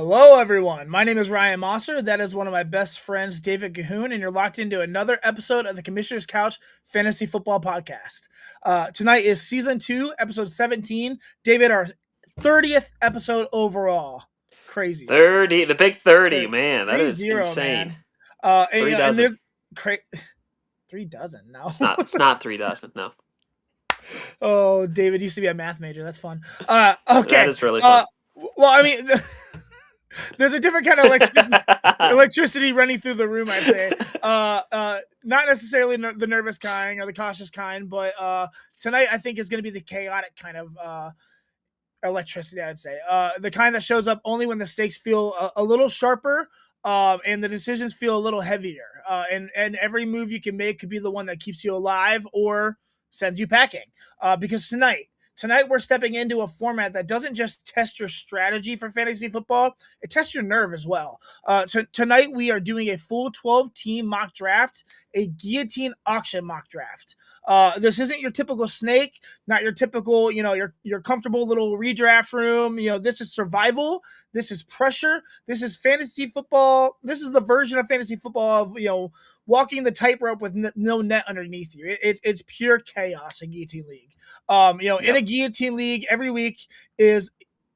Hello, everyone. My name is Ryan Mossor. That is one of my best friends, David Kahoun, and you're locked into another episode of the Commissioner's Couch Fantasy Football Podcast. Tonight is season 2, episode 17. David, our 30th episode overall. Crazy. 30, the big 30, Thir- man. That Three is zero, insane. man. And, Three and dozen. there's 3 dozen now. It's not 3 dozen, no. Oh, David used to be a math major. That's fun. That Okay. is really fun. Well, I mean, there's a different kind of electricity running through the room, I'd say. Not necessarily the nervous kind or the cautious kind, but tonight I think is going to be the chaotic kind of electricity, I'd say. The kind that shows up only when the stakes feel a little sharper, and the decisions feel a little heavier. And every move you can make could be the one that keeps you alive or sends you packing. Because tonight we're stepping into a format that doesn't just test your strategy for fantasy football, it tests your nerve as well. Tonight we are doing a full 12-team mock draft, a guillotine auction mock draft. This isn't your typical snake, not your typical, your comfortable little redraft room. This is survival. This is pressure. This is fantasy football. This is the version of fantasy football of, walking the tightrope with no net underneath you. It's pure chaos in Guillotine League. In a Guillotine League, every week is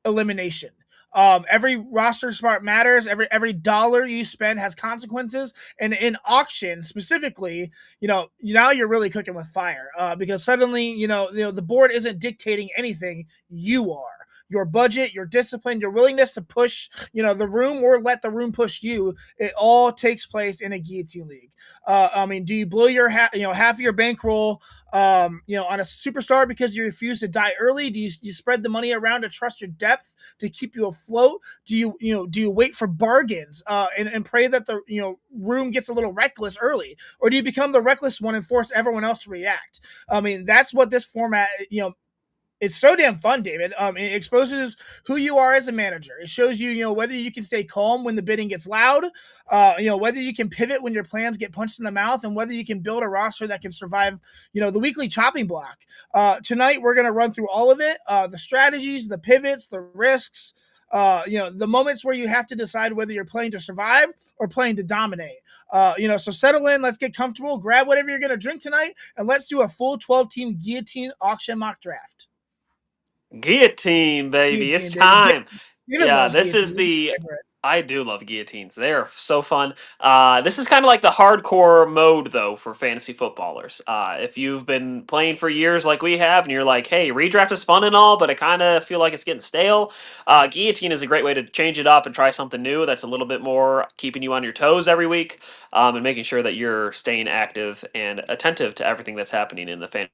elimination. Every roster spot matters. Every dollar you spend has consequences. And in auction specifically, now you're really cooking with fire because suddenly, the board isn't dictating anything. You are. Your budget, your discipline, your willingness to push, the room or let the room push you. It all takes place in a Guillotine League. Do you blow your half of your bankroll, on a superstar because you refuse to die early? Do you spread the money around to trust your depth to keep you afloat? Do you wait for bargains and pray that the room gets a little reckless early, or do you become the reckless one and force everyone else to react? That's what this format it's so damn fun, David. It exposes who you are as a manager. It shows you, whether you can stay calm when the bidding gets loud, whether you can pivot when your plans get punched in the mouth, and whether you can build a roster that can survive, the weekly chopping block. Tonight, we're going to run through all of it, the strategies, the pivots, the risks, the moments where you have to decide whether you're playing to survive or playing to dominate. So settle in, let's get comfortable, grab whatever you're going to drink tonight, and let's do a full 12-team guillotine auction mock draft. Guillotine, baby. Guillotine, It's David. time. David Yeah, loves this is guillotine. the. I do love guillotines. They're so fun. This is kind of like the hardcore mode, though, for fantasy footballers. If you've been playing for years like we have, and you're like, hey, redraft is fun and all, but I kind of feel like it's getting stale, guillotine is a great way to change it up and try something new that's a little bit more keeping you on your toes every week, and making sure that you're staying active and attentive to everything that's happening in the fantasy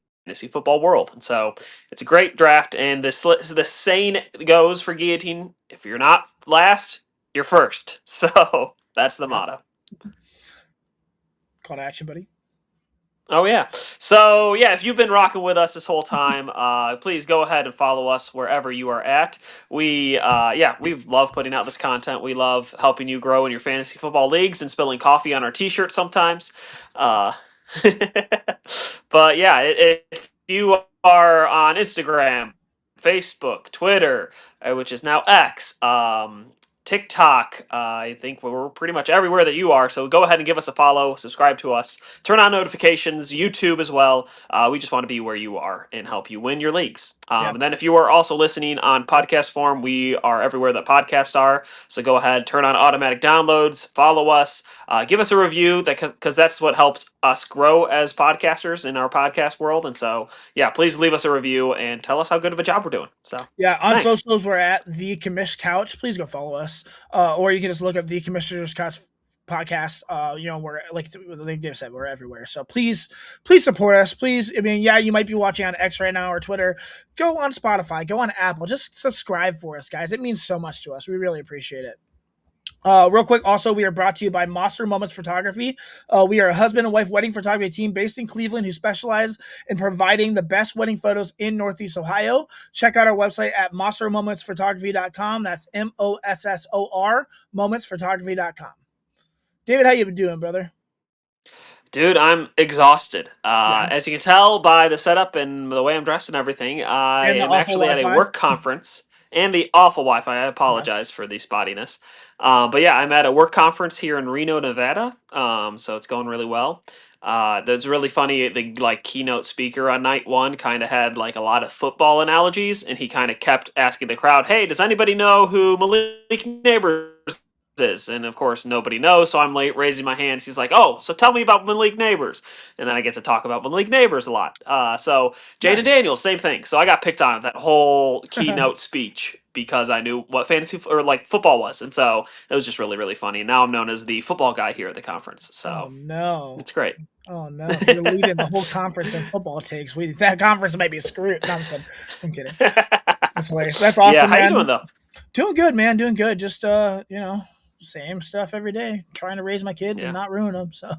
football world. And so it's a great draft. And the saying goes for guillotine: if you're not last, you're first. So that's the motto. Call to action, buddy. Oh yeah. So yeah, if you've been rocking with us this whole time, please go ahead and follow us wherever you are at. We love putting out this content. We love helping you grow in your fantasy football leagues and spilling coffee on our t-shirts sometimes. Uh, but yeah, if you are on Instagram, Facebook, Twitter, which is now X, TikTok. I think we're pretty much everywhere that you are. So go ahead and give us a follow, subscribe to us, turn on notifications, YouTube as well. We just want to be where you are and help you win your leagues. And then if you are also listening on podcast form, we are everywhere that podcasts are. So go ahead, turn on automatic downloads, follow us, give us a review because that's what helps us grow as podcasters in our podcast world. And so, yeah, please leave us a review and tell us how good of a job we're doing. So yeah, on thanks. socials we're at the Commish Couch. Please go follow us, or you can just look up the Commissioner's Couch podcast. We're like Dave said, we're everywhere. So please support us. Please, you might be watching on X right now or Twitter. Go on Spotify, go on Apple. Just subscribe for us, guys. It means so much to us. We really appreciate it. Real quick, also, we are brought to you by Mossor Moments Photography. We are a husband and wife wedding photography team based in Cleveland who specialize in providing the best wedding photos in Northeast Ohio. Check out our website at mossormomentsphotography.com. That's MOSSOR, momentsphotography.com. David, how you been doing, brother? Dude, I'm exhausted. As you can tell by the setup and the way I'm dressed and everything, I And the am awful actually at a Wi-Fi. work conference. and the awful Wi-Fi. I Yeah. apologize for the spottiness. But yeah, I'm at a work conference here in Reno, Nevada. So it's going really well. That's really funny. The like keynote speaker on night one kind of had like a lot of football analogies, and he kind of kept asking the crowd, "Hey, does anybody know who Malik Neighbors is?" And of course, nobody knows. So I'm late raising my hands. He's like, "Oh, so tell me about Malik Neighbors," and then I get to talk about Malik Neighbors a lot. So Jaden Nice. Daniels, same thing. So I got picked on that whole keynote speech because I knew what fantasy or like football was, and so it was just really really funny. Now I'm known as the football guy here at the conference. Oh So no. it's great. Oh no! If you're leading the whole conference in football takes, that conference might be screwed. No, I'm just kidding. I'm kidding. That's hilarious. That's Yeah, awesome, how you man. doing though? Doing good, man. Doing good. Just same stuff every day. Trying to raise my kids and Yeah, not ruin them. So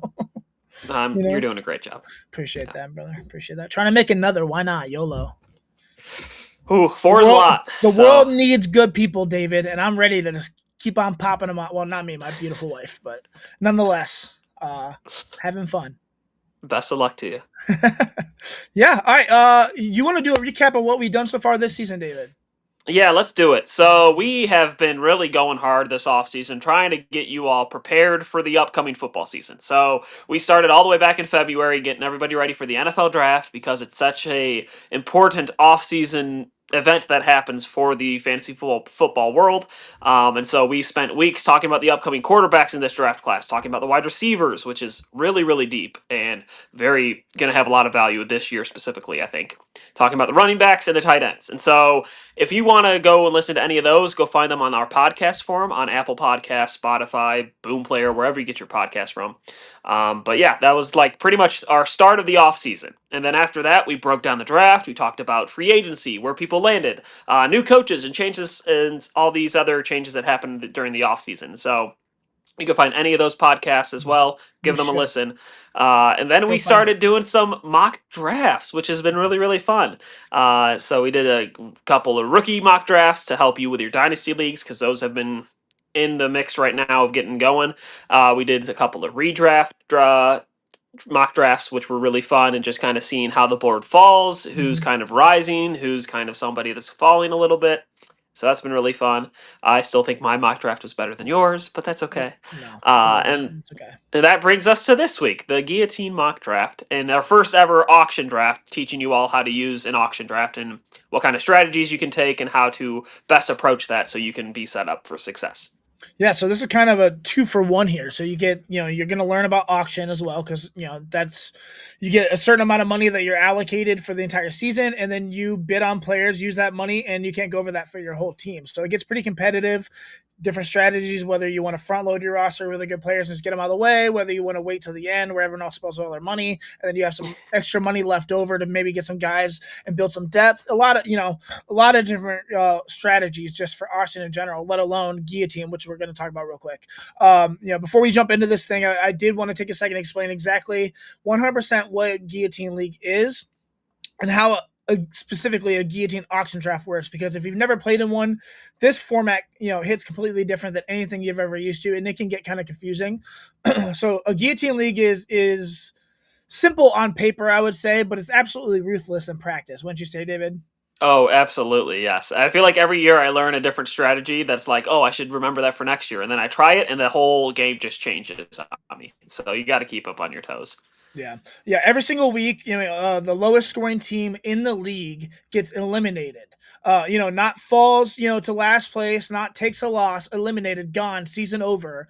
you're you know, doing a great job. appreciate Yeah. that, brother. Appreciate that. Trying to make another. Why not? YOLO. Ooh, four is a lot. The So world needs good people, David, and I'm ready to just keep on popping them out. Well, not me, my beautiful wife, but nonetheless, having fun. best of luck to you. Yeah. All right. You want to do a recap of what we've done so far this season, David? Yeah, let's do it. So we have been really going hard this offseason trying to get you all prepared for the upcoming football season. So we started all the way back in February getting everybody ready for the NFL draft because it's such a important offseason event that happens for the fantasy football world. And so we spent weeks talking about the upcoming quarterbacks in this draft class, talking about the wide receivers, which is really, really deep and very going to have a lot of value this year specifically, I think. Talking about the running backs and the tight ends. And so if you want to go and listen to any of those, go find them on our podcast forum on Apple Podcasts, Spotify, Boom Player, wherever you get your podcast from. But yeah, that was like pretty much our start of the off season. And then after that, we broke down the draft. We talked about free agency, where people landed, new coaches, and changes, and all these other changes that happened during the off season. So you can find any of those podcasts as well. You Give them a should listen. And then go we find them. started doing some mock drafts, which has been really, really fun. So we did a couple of rookie mock drafts to help you with your dynasty leagues because those have been in the mix right now of getting going. We did a couple of mock drafts, which were really fun, and just kind of seeing how the board falls, who's Mhm. kind of rising, who's kind of somebody that's falling a little bit. So that's been really fun. I still think my mock draft was better than yours, but that's okay. No, And it's okay. that brings us to this week, the Guillotine mock draft, and our first ever auction draft, teaching you all how to use an auction draft and what kind of strategies you can take and how to best approach that so you can be set up for success. Yeah, so this is kind of a 2-for-1 here. So you get, you're going to learn about auction as well because, that's you get a certain amount of money that you're allocated for the entire season, and then you bid on players, use that money, and you can't go over that for your whole team. So it gets pretty competitive. Different strategies, whether you want to front load your roster with the good players and just get them out of the way, whether you want to wait till the end where everyone else spends all their money, and then you have some extra money left over to maybe get some guys and build some depth. A lot of different strategies just for auction in general, let alone Guillotine, which we're going to talk about real quick. Before we jump into this thing, I did want to take a second to explain exactly 100% what Guillotine League is and how specifically a Guillotine auction draft works, because if you've never played in one, this format hits completely different than anything you've ever used to, and it can get kind of confusing. So a Guillotine League is simple on paper, I would say, but it's absolutely ruthless in practice, wouldn't you say, David? Oh, absolutely, yes. I feel like every year I learn a different strategy that's like, oh, I should remember that for next year. And then I try it, and the whole game just changes on me. So you got to keep up on your toes. Yeah, yeah. Every single week, the lowest scoring team in the league gets eliminated. Not falls, to last place, not takes a loss, eliminated, gone, season over,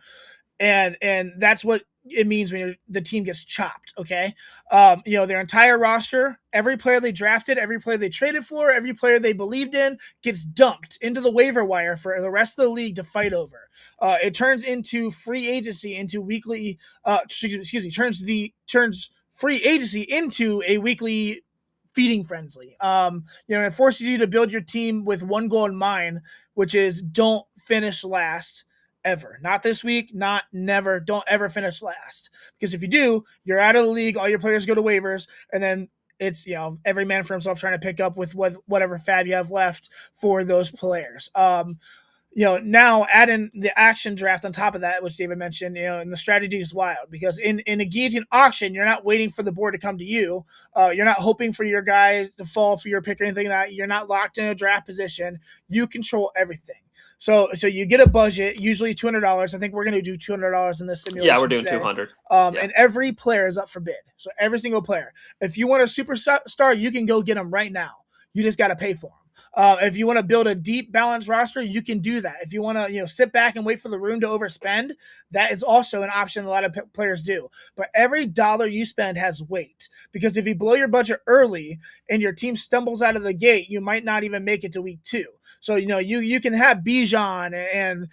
and that's what it means when the team gets chopped. Okay, their entire roster, every player they drafted, every player they traded for, every player they believed in gets dumped into the waiver wire for the rest of the league to fight over. It turns into free agency into weekly. Excuse me, turns free agency into a weekly feeding frenzy. It forces you to build your team with one goal in mind, which is don't finish last ever. Not this week, not never. Don't ever finish last. Because if you do, you're out of the league, all your players go to waivers, and then it's every man for himself trying to pick up with whatever fab you have left for those players. now add in the action draft on top of that, which David mentioned, and the strategy is wild because in a guillotine auction, you're not waiting for the board to come to you. You're not hoping for your guys to fall for your pick or anything like that. You're not locked in a draft position. You control everything. So you get a budget, usually $200. I think we're going to do $200 in this simulation. Yeah, we're doing today. 200. And every player is up for bid. So every single player. If you want a superstar, you can go get them right now. You just got to pay for them. If you want to build a deep, balanced roster, you can do that. If you want to, sit back and wait for the room to overspend, that is also an option a lot of players do. But every dollar you spend has weight because if you blow your budget early and your team stumbles out of the gate, you might not even make it to week 2. So you can have Bijan and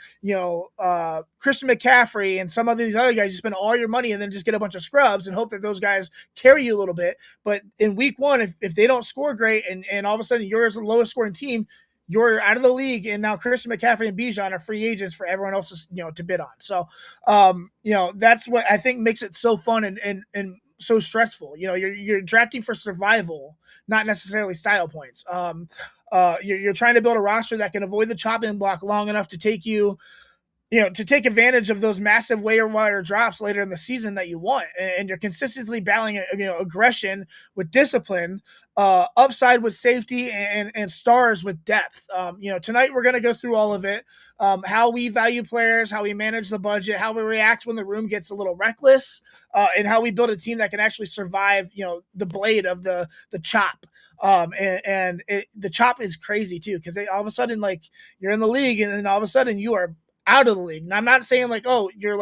Christian McCaffrey and some of these other guys. You spend all your money and then just get a bunch of scrubs and hope that those guys carry you a little bit. But in week 1, if they don't score great and all of a sudden you're the lowest scoring team, you're out of the league, and now Christian McCaffrey and Bijan are free agents for everyone else to bid on. So that's what I think makes it so fun and so stressful. You're drafting for survival, not necessarily style points. You're trying to build a roster that can avoid the chopping block long enough to take you to take advantage of those massive waiver wire drops later in the season that you want. And you're consistently battling, aggression with discipline, upside with safety, and stars with depth. Tonight we're going to go through all of it, how we value players, how we manage the budget, how we react when the room gets a little reckless, and how we build a team that can actually survive, the blade of the chop. The chop is crazy too, because all of a sudden, like, you're in the league, and then all of a sudden you are out of the league. And I'm not saying like, oh, you're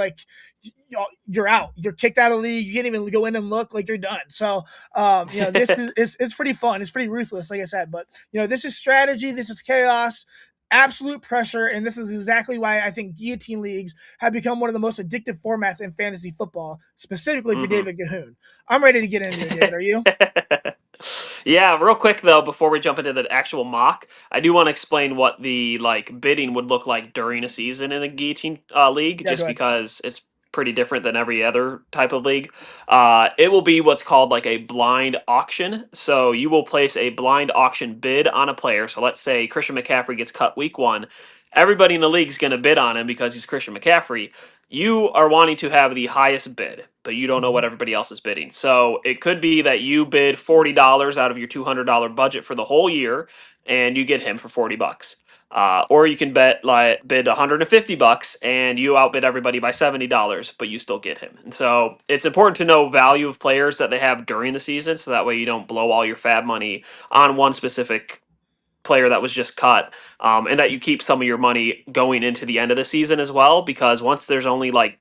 out, you're kicked out of the league, you can't even go in and look, like you're done. So this is it's pretty fun, it's pretty ruthless, like I said, but this is strategy, this is chaos, absolute pressure, and this is exactly why I think guillotine leagues have become one of the most addictive formats in fantasy football, specifically for David Kahoun. I'm ready to get into it, David. Are you? Yeah, real quick though, before we jump into the actual mock, I do want to explain what the bidding would look like during a season in the guillotine league, Yeah, just because it's pretty different than every other type of league. It will be what's called like a blind auction. So you will place a blind auction bid on a player. So let's say Christian McCaffrey gets cut week 1. Everybody in the league is going to bid on him because he's Christian McCaffrey. You are wanting to have the highest bid, but you don't know what everybody else is bidding. So it could be that you bid $40 out of your $200 budget for the whole year, and you get him for $40. Or you can bid $150 and you outbid everybody by $70, but you still get him. And so it's important to know value of players that they have during the season, so that way you don't blow all your fab money on one specific player that was just cut, and that you keep some of your money going into the end of the season as well, because once there's only like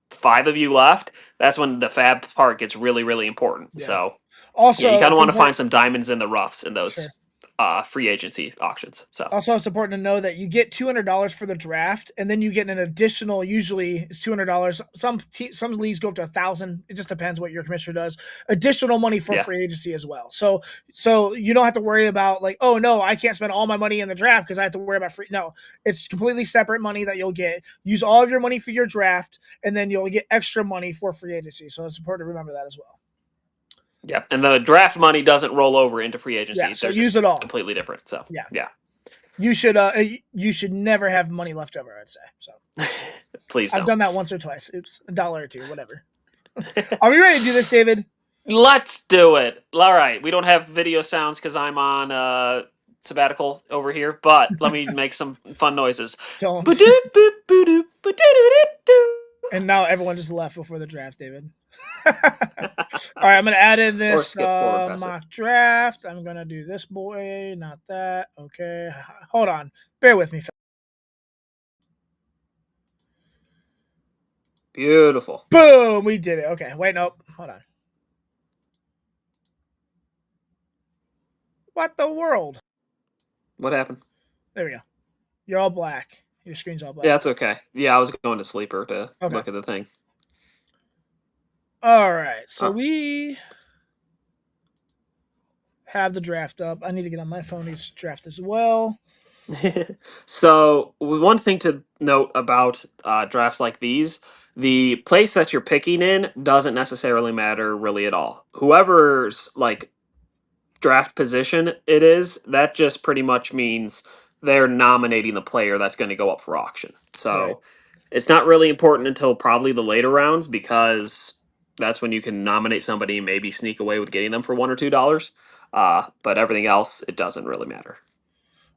5 of you left, that's when the fab part gets really, really important. Yeah. So also, you kind of want to find some diamonds in the roughs in those Sure. Free agency auctions. So also, it's important to know that you get $200 for the draft, and then you get an additional. Usually, it's $200. Some leagues go up to $1,000. It just depends what your commissioner does. Additional money for free agency as well. So you don't have to worry about like, oh no, I can't spend all my money in the draft because I have to worry about free. No, it's completely separate money that you'll get. Use all of your money for your draft, and then you'll get extra money for free agency. So it's important to remember that as well. Yep, and the draft money doesn't roll over into free agency. Yeah, so use it all. Completely different. So yeah. You should never have money left over, I'd say. So please don't. I've done that once or twice. It's $1 or $2, whatever. Are we ready to do this, David? Let's do it. All right. We don't have video sounds because I'm on sabbatical over here, but let me make some fun noises. Don't. And now everyone just left before the draft, David. All right, I'm going to add in this mock draft. I'm going to do this boy, not that. Okay. Hold on. Bear with me. Beautiful. Boom. We did it. Okay. Wait, nope. Hold on. What the world? What happened? There we go. You're all black. Your screen's all black. Yeah, that's okay. Yeah, I was going to sleeper to look at the thing. All right. So we have the draft up. I need to get on my phone to draft as well. So one thing to note about drafts like these, the place that you're picking in doesn't necessarily matter really at all. Whoever's like draft position it is, that just pretty much means they're nominating the player that's going to go up for auction. So Right. it's not really important until probably the later rounds because that's when you can nominate somebody and maybe sneak away with getting them for $1 or $2. But everything else, it doesn't really matter.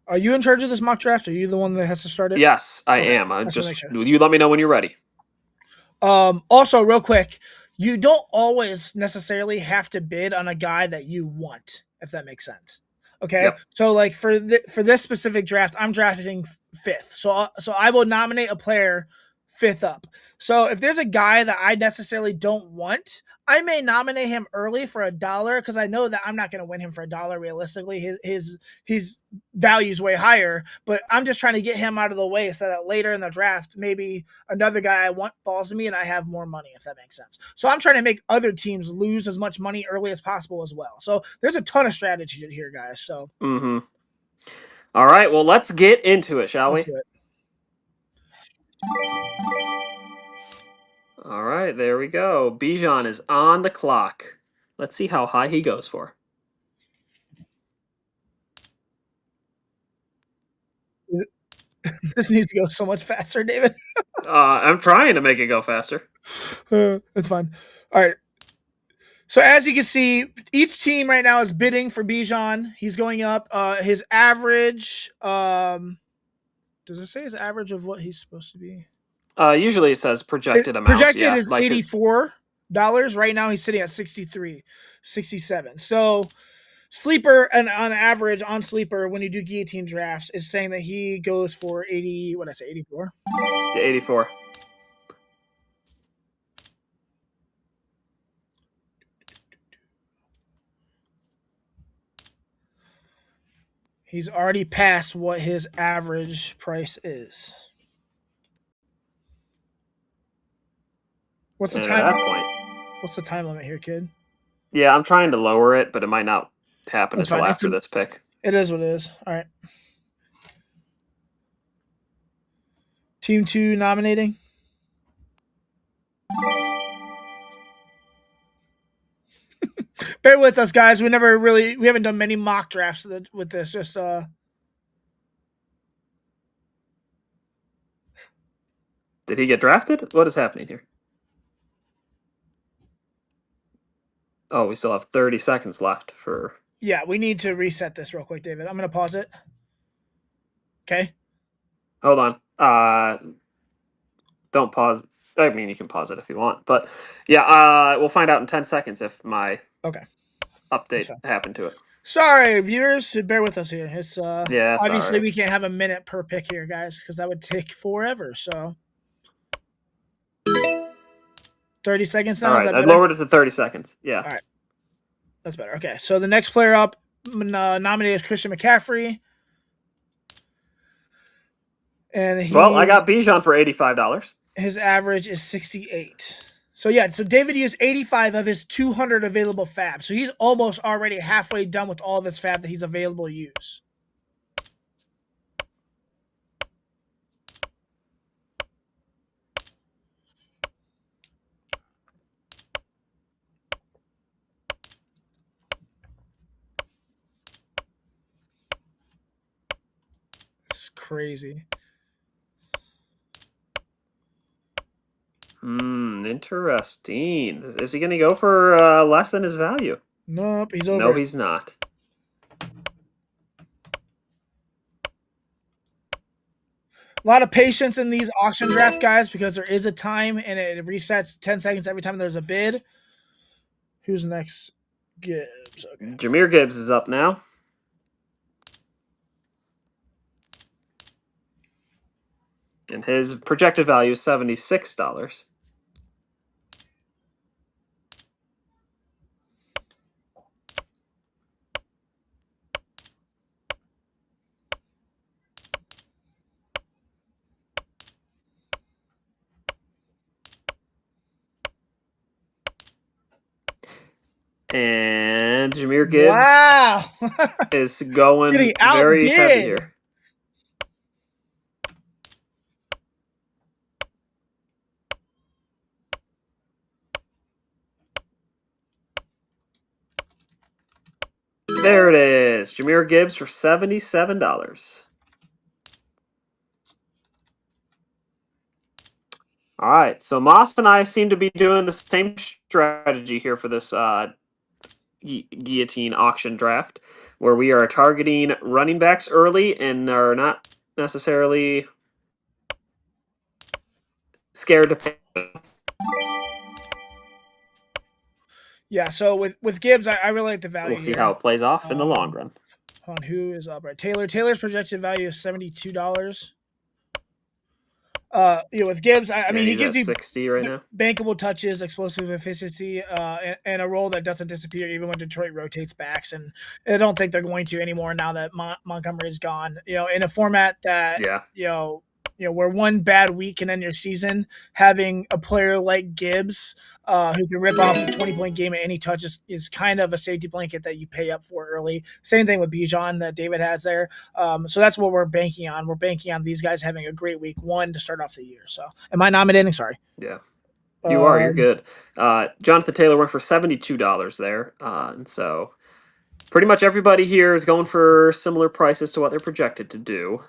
Are you in charge of this mock draft? Are you the one that has to start it? Yes, I Okay, am. I I just want to make just sure. you let me know when you're ready. Also, real quick, you don't always necessarily have to bid on a guy that you want, if that makes sense. Okay, Yep. so like for this specific draft, I'm drafting fifth, so I will nominate a player fifth up. So if there's a guy that I necessarily don't want, I may nominate him early for $1 because I know that I'm not going to win him for $1 realistically. His value's way higher, but I'm just trying to get him out of the way so that later in the draft, maybe another guy I want falls to me and I have more money, if that makes sense. So I'm trying to make other teams lose as much money early as possible as well. So there's a ton of strategy here, guys. So Mm-hmm. All right. Well, let's get into it, shall let's we? do it. All right. There we go. Bijan is on the clock. Let's see how high he goes for. This needs to go so much faster, David. I'm trying to make it go faster. It's fine. All right. So as you can see, each team right now is bidding for Bijan. He's going up. His average. Does it say his average of what he's supposed to be? Usually it says projected amounts. Projected Yeah, is like his. $84. Right now he's sitting at 63, 67. So Sleeper and on average on Sleeper when you do guillotine drafts is saying that he goes for 80. What did I say? 84. Yeah, 84. He's already passed what his average price is. What's the And at time? that point, What's the time limit here, kid? yeah, I'm trying to lower it, but it might not happen That's until fine. after this pick. It is what it is. All right. Team 2 nominating. Bear with us, guys. We haven't done many mock drafts with this. Just Did he get drafted? What is happening here? Oh, we still have 30 seconds left for. Yeah, we need to reset this real quick, David. I'm gonna pause it. Okay. Hold on. Don't pause. I mean, you can pause it if you want, but yeah, we'll find out in 10 seconds if my Okay. update happened to it. Sorry, viewers, bear with us here. It's Yeah, obviously sorry. we can't have a minute per pick here, guys, because that would take forever. So 30 seconds now. All Is right, that I better? lowered it to 30 seconds. Yeah. All right. That's better. Okay. So the next player up nominated is Christian McCaffrey. And I got Bijan for $85. His average is 68. So yeah, so David used 85 of his 200 available fab. So he's almost already halfway done with all of his fab that he's available to use. This is crazy. Interesting. Is he going to go for less than his value? Nope, he's over. No, he's not. A lot of patience in these auction draft, guys, because there is a time and it resets 10 seconds every time there's a bid. Who's next? Gibbs. Okay. Jahmyr Gibbs is up now. And his projected value is $76. And Jahmyr Gibbs is going very heavy here. There it is. Jahmyr Gibbs for $77. All right, so Moss and I seem to be doing the same strategy here for this guillotine auction draft, where we are targeting running backs early and are not necessarily scared to pay. Yeah, so with Gibbs, I really like the We'll value see here. how it plays off in the long run. On who is up right? Taylor's projected value is $72. With Gibbs, I mean, he He's gives at you 60 right now. bankable touches, explosive efficiency, and a role that doesn't disappear even when Detroit rotates backs. And I don't think they're going to anymore now that Montgomery's gone. In a format that where one bad week can end your season, having a player like Gibbs who can rip off a 20-point game at any touch is kind of a safety blanket that you pay up for early. Same thing with Bijan that David has there. So that's what we're banking on. We're banking on these guys having a great week one to start off the year. So am I nominating? Sorry. Yeah. You are. You're good. Jonathan Taylor went for $72 there. And so pretty much everybody here is going for similar prices to what they're projected to do.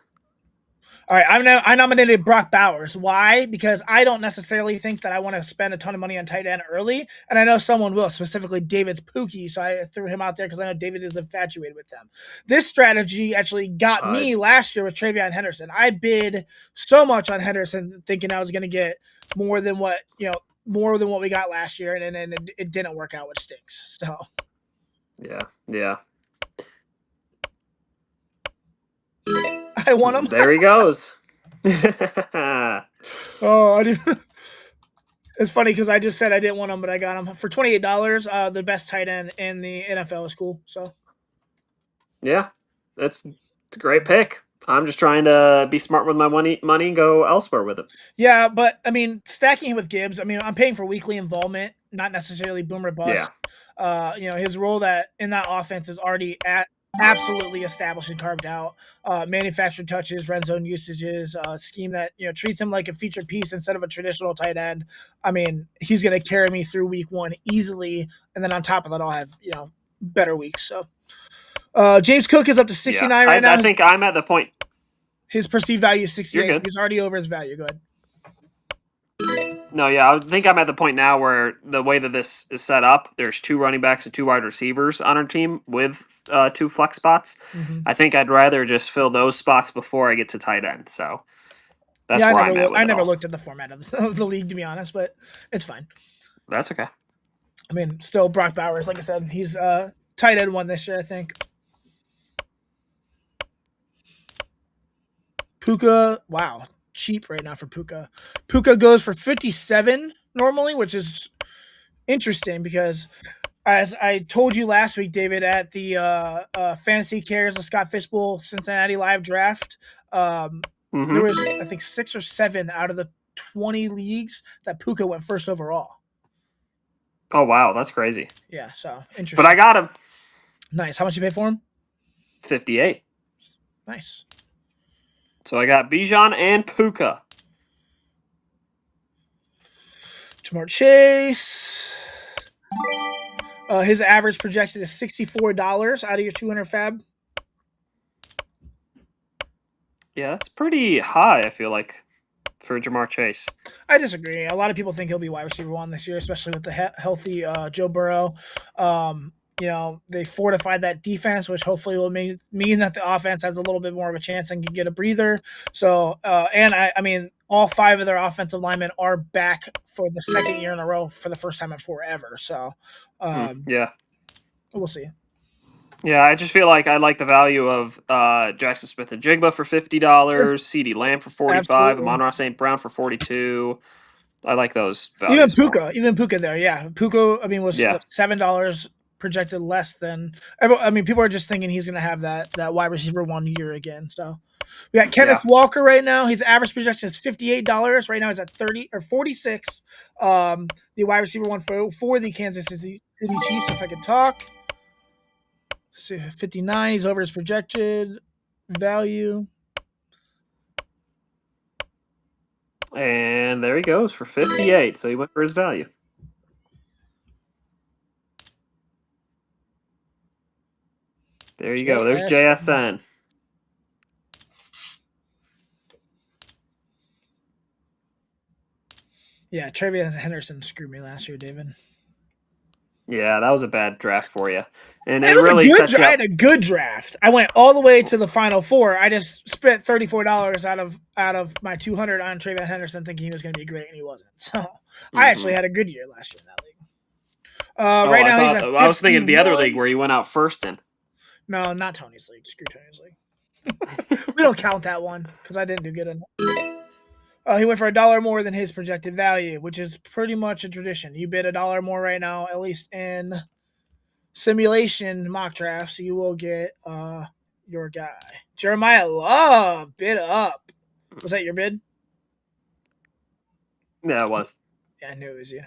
All right, I nominated Brock Bowers. Why? Because I don't necessarily think that I want to spend a ton of money on tight end early, and I know someone will, specifically David's Pookie, so I threw him out there because I know David is infatuated with them. This strategy actually got me last year with Travion Henderson. I bid so much on Henderson thinking I was going to get more than what we got last year, and it didn't work out, which stinks. So yeah. I won him. There he goes. Oh, I didn't. It's funny because I just said I didn't want him, but I got him for $28. The best tight end in the NFL is cool. So yeah, it's a great pick. I'm just trying to be smart with my money and go elsewhere with it. Yeah, but I mean, stacking him with Gibbs. I mean, I'm paying for weekly involvement, not necessarily boom or bust. His role in that offense is already absolutely established and carved out. Manufactured touches, red zone usages, scheme that treats him like a featured piece instead of a traditional tight end. I mean, he's going to carry me through week one easily, and then on top of that, I'll have better weeks. So James Cook is up to 69 right now. I think I'm at the point. His perceived value is 68. He's already over his value. Go ahead. No, yeah, I think I'm at the point now where the way that this is set up, there's 2 running backs and 2 wide receivers on our team with 2 flex spots. Mm-hmm. I think I'd rather just fill those spots before I get to tight end. So that's where I'm at with I never looked at the format of the league, to be honest, but it's fine. That's okay. I mean, still Brock Bowers, like I said, he's tight end 1 this year, I think. Puka, wow, cheap right now for Puka. Puka goes for 57 normally, which is interesting because, as I told you last week, David, at the Fantasy Cares, the Scott Fishbowl Cincinnati Live Draft, there was, I think, 6 or 7 out of the 20 leagues that Puka went first overall. Oh, wow, that's crazy. Yeah, so interesting. But I got him. Nice. How much you pay for him? 58. Nice. So I got Bijan and Puka. Jamar Chase. His average projection is $64 out of your 200 fab. Yeah, that's pretty high, I feel like, for Jamar Chase. I disagree. A lot of people think he'll be wide receiver 1 this year, especially with the healthy Joe Burrow. They fortified that defense, which hopefully will mean that the offense has a little bit more of a chance and can get a breather. So, I mean, all 5 of their offensive linemen are back for the second year in a row for the first time in forever. So, yeah, we'll see. Yeah, I just feel like I like the value of Jackson Smith and Jigba for $50, CeeDee Lamb for $45, Amon-Ra St. Brown for $42. I like those values. Even Puka there, yeah. Puka, I mean, was $7 projected less than. I mean, people are just thinking he's going to have that wide receiver 1 year again. So we got Kenneth Walker right now. His average projection is $58. Right now he's at 30 or 46. The wide receiver 1 for the Kansas City Chiefs. If I could talk. 59. He's over his projected value. And there he goes for 58. So he went for his value. There you go. There's JSN. Yeah, Trevian Henderson screwed me last year, David. Yeah, that was a bad draft for you, and It it was a really good. set you I up. had a good draft. I went all the way to the final four. I just spent $34 out of my 200 on Trevian Henderson, thinking he was going to be great, and he wasn't. So I actually had a good year last year in that league. Oh, Right I now he's thought at I was thinking of the other league 51. where you went out first in. No, not Tony's league. Screw Tony's league. We don't count that one because I didn't do good enough. He went for $1 more than his projected value, which is pretty much a tradition. You bid $1 more right now, at least in simulation mock drafts. You will get your guy Jeremiah Love bid up. Was that your bid? Yeah, it was. Yeah, I knew it was you.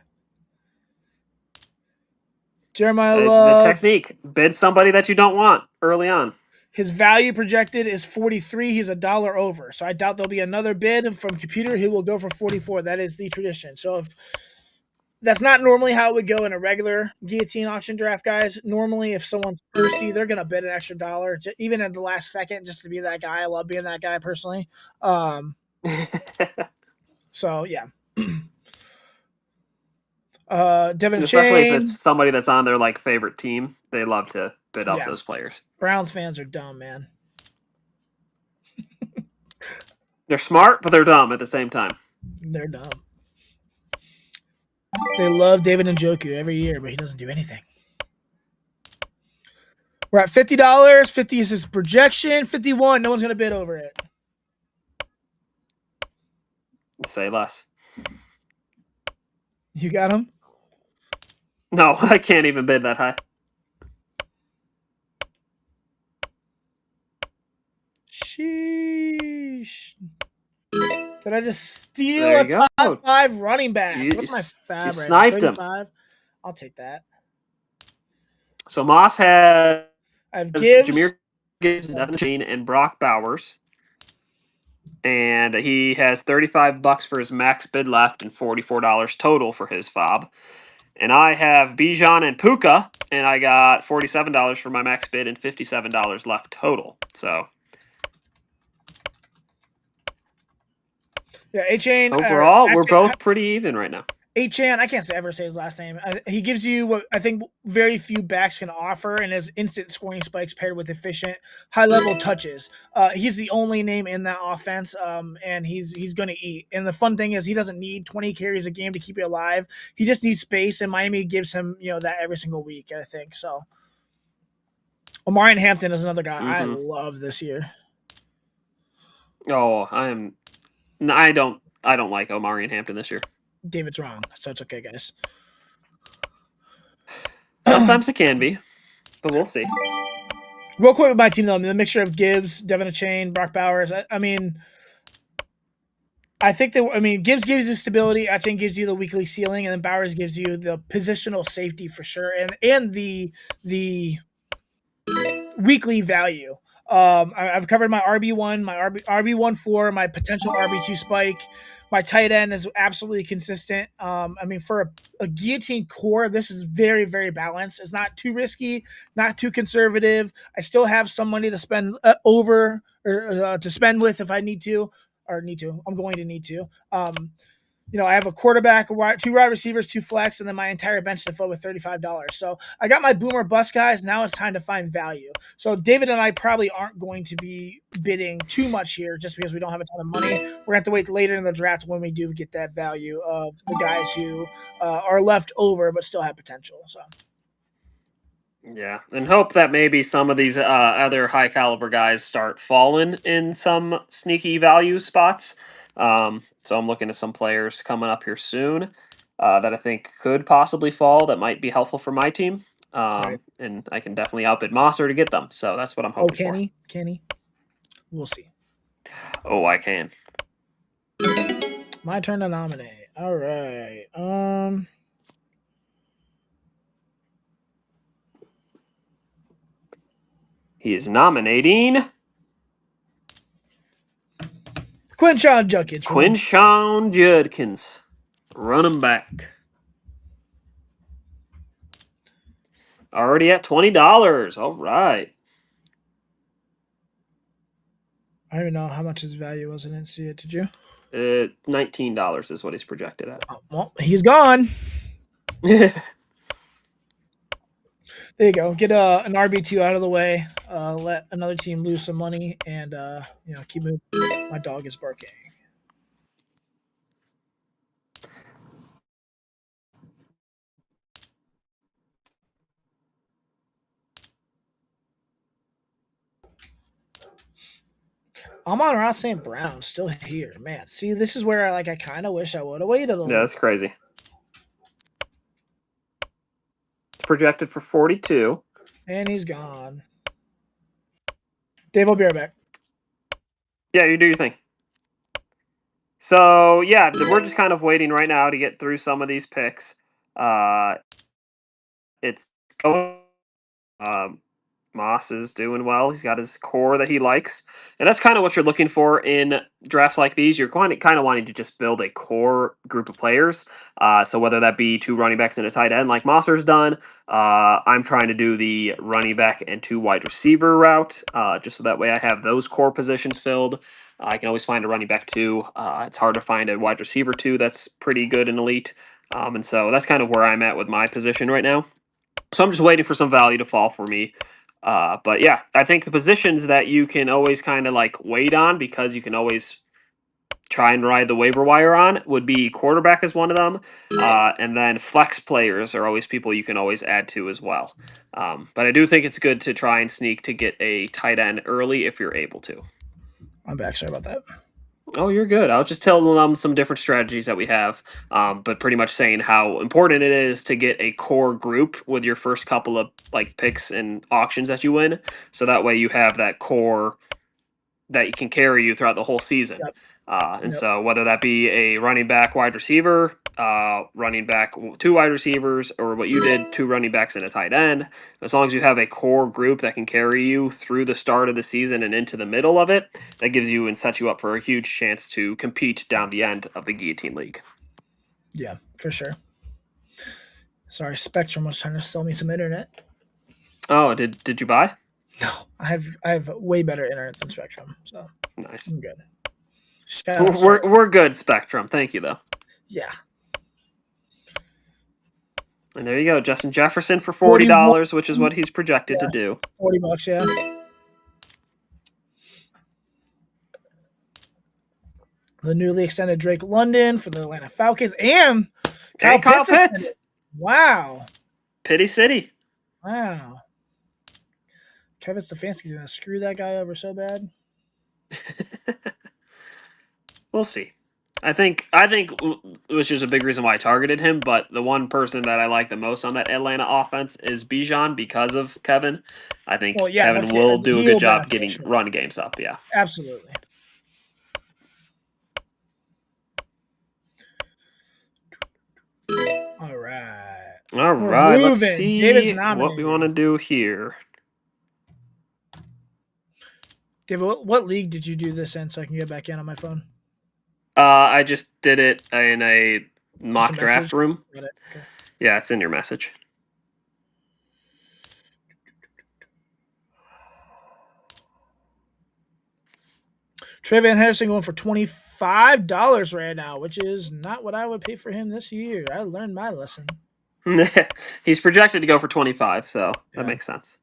Jeremiah The Love. technique: bid somebody that you don't want early on. His value projected is 43. He's $1 over. So I doubt there'll be another bid from computer. He will go for 44. That is the tradition. So if that's not normally how it would go in a regular guillotine auction draft, guys. Normally, if someone's thirsty, they're going to bid an extra dollar, even at the last second, just to be that guy. I love being that guy personally. So yeah. Devin Especially if it's Chain. somebody that's on their like favorite team, they love to bid up Yeah. those players. Browns fans are dumb, man. They're smart, but they're dumb at the same time. They're dumb. They love David Njoku every year, but he doesn't do anything. We're at $50. 50 is his projection. 51. No one's going to bid over it. Say less. You got him? No, I can't even bid that high. Sheesh. Did I just steal There a you go. top 5 running back? You, What's my fab right sniped now? him. 35? I'll take that. So Moss has I have Gibbs. Jameer Gibbs, Devin Chain, and Brock Bowers. And he has $35 for his max bid left and $44 total for his fob. And I have Bijan and Puka, and I got $47 for my max bid and $57 left total. So Yeah, A-Chain. Overall, we're both pretty even right now. A-Chan, I can't ever say his last name. He gives you what I think very few backs can offer, and his instant scoring spikes paired with efficient, high-level touches. He's the only name in that offense, and he's going to eat. And the fun thing is he doesn't need 20 carries a game to keep you alive. He just needs space, and Miami gives him that every single week, I think. So Omarion Hampton is another guy I love this year. Oh, I don't like Omarion Hampton this year. David's wrong, so it's okay, guys. Sometimes it can be, but we'll see. Real quick with my team, though, the mixture of Gibbs, Devin Chain, Brock Bowers. I think that Gibbs gives you stability, Etienne gives you the weekly ceiling, and then Bowers gives you the positional safety for sure, and the weekly value. I've covered my RB1, my RB1 4, my potential RB2 spike. My tight end is absolutely consistent. For a guillotine core, this is very, very balanced. It's not too risky, not too conservative. I still have some money to spend over or to spend with if I need to. I'm going to need to. I have a quarterback, 2 wide receivers, 2 flex, and then my entire bench to fill with $35. So I got my boomer bust guys. Now it's time to find value. So David and I probably aren't going to be bidding too much here just because we don't have a ton of money. We're going to have to wait later in the draft when we do get that value of the guys who are left over but still have potential. So. Yeah, and hope that maybe some of these other high caliber guys start falling in some sneaky value spots. So I'm looking at some players coming up here soon that I think could possibly fall that might be helpful for my team. Right. And I can definitely outbid Mossor to get them. So that's what I'm hoping for. Can he? We'll see. Oh, I can. My turn to nominate. All right. He is nominating Quinshon Judkins. Quinshon Judkins, running back. Already at $20. All right. I don't even know how much his value was. I didn't see it. Did you? $19 is what he's projected at. Well, he's gone. There you go. Get an RB2 out of the way. Let another team lose some money, and keep moving. My dog is barking. I'm on Ross St. Brown, still here, man. See, this is where I kind of wish I would have waited a little. Yeah, that's crazy. Projected for 42. And he's gone. Dave, I'll be right back. Yeah, you do your thing. So yeah, we're just kind of waiting right now to get through some of these picks. It's going. Moss is doing well. He's got his core that he likes, and that's kind of what you're looking for in drafts like these. You're kind of wanting to just build a core group of players. So whether that be 2 running backs and a tight end, like Mossor's done, I'm trying to do the running back and 2 wide receiver route, just so that way I have those core positions filled. I can always find a running back 2. It's hard to find a wide receiver 2 that's pretty good and elite, and so that's kind of where I'm at with my position right now. So I'm just waiting for some value to fall for me. But yeah, I think the positions that you can always kind of like wait on, because you can always try and ride the waiver wire on, would be quarterback is one of them. And then flex players are always people you can always add to as well. But I do think it's good to try and sneak to get a tight end early if you're able to. I'm back. Sorry about that. Oh, you're good. I'll just tell them some different strategies that we have, but pretty much saying how important it is to get a core group with your first couple of like picks and auctions that you win, so that way you have that core that can carry you throughout the whole season. Yep. And Yep. so whether that be a running back, wide receiver, running back, 2 wide receivers, or what you did, 2 running backs and a tight end, as long as you have a core group that can carry you through the start of the season and into the middle of it, that gives you and sets you up for a huge chance to compete down the end of the Guillotine League. Yeah, for sure. Sorry, Spectrum was trying to sell me some internet. Oh, did you buy? No, I have way better internet than Spectrum, so Nice. I'm good. We're good, Spectrum. Thank you, though. Yeah. And there you go, Justin Jefferson for $40, which is what he's projected to do. $40, yeah. The newly extended Drake London for the Atlanta Falcons and Kyle Pitts. Wow. Pity City. Wow. Kevin Stefanski's gonna screw that guy over so bad. We'll see. I think which is a big reason why I targeted him, but the one person that I like the most on that Atlanta offense is Bijan because of Kevin. I think Kevin will do a good job getting run games up. Yeah. Absolutely. All right. All right. Let's see what we want to do here. David, what league did you do this in so I can get back in on my phone? I just did it in a mock draft room. Okay. Yeah, it's in your message. Trevian Henderson going for $25 right now, which is not what I would pay for him this year. I learned my lesson. He's projected to go for 25, so that makes sense.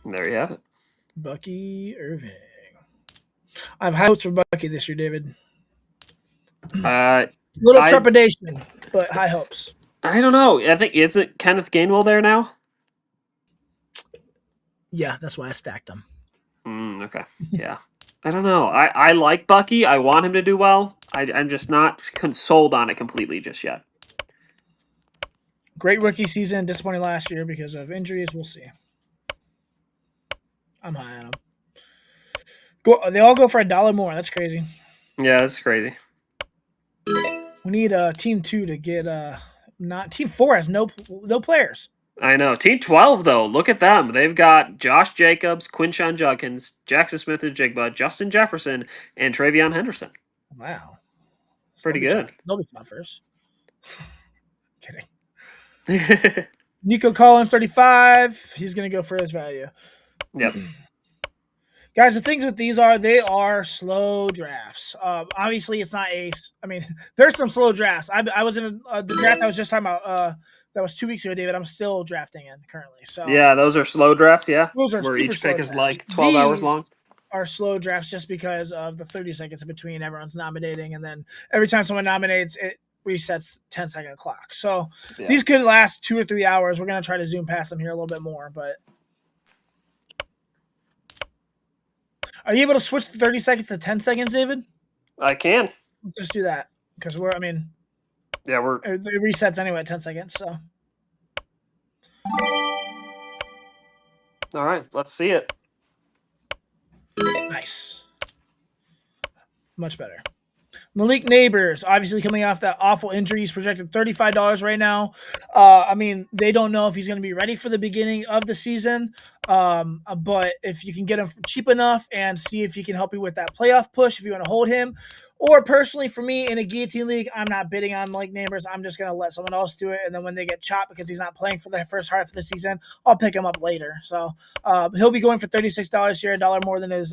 There you have it. Bucky Irving. I have high hopes for Bucky this year, David. Little trepidation, but high hopes. I don't know. I think isn't Kenneth Gainwell there now? Yeah, that's why I stacked him. Okay. Yeah. I don't know. I like Bucky. I want him to do well. I'm just not sold on it completely just yet. Great rookie season. Disappointing last year because of injuries. We'll see. I'm high on him. They all go for $1 more. That's crazy. Yeah, that's crazy. We need team 2 to get not team 4 has no players. I know. Team 12 though, look at them. They've got Josh Jacobs, Quinshon Judkins, Jackson Smith-Njigba, Justin Jefferson, and Travion Henderson. Wow. Pretty good. They'll be shot first. Kidding. Nico Collins, 35. He's gonna go for his value. Yep. Guys, the things with these are they are slow drafts. Obviously, it's not ace. I mean, there's some slow drafts. I was in the draft I was just talking about. That was 2 weeks ago, David. I'm still drafting in currently. So Yeah, those are slow drafts. Yeah, those are where super each slow pick is drafts. like 12 hours These long. are slow drafts just because of the 30 seconds in between everyone's nominating, and then every time someone nominates, it resets 10-second clock. So Yeah. these could last 2 or 3 hours. We're gonna try to zoom past them here a little bit more, but. Are you able to switch the 30 seconds to 10 seconds, David? I can. Let's just do that because I mean, Yeah, we're it resets anyway at 10 seconds. So all right. Let's see it. nice, much better. Malik Neighbors, obviously coming off that awful injury. He's projected $35 right now. I mean, they don't know if he's going to be ready for the beginning of the season. But if you can get him cheap enough and see if he can help you with that playoff push, if you want to hold him. Or personally, for me, in a Guillotine League, I'm not bidding on Malik Neighbors. I'm just going to let someone else do it. And then when they get chopped because he's not playing for the first half of the season, I'll pick him up later. So he'll be going for $36 here, $1 more than his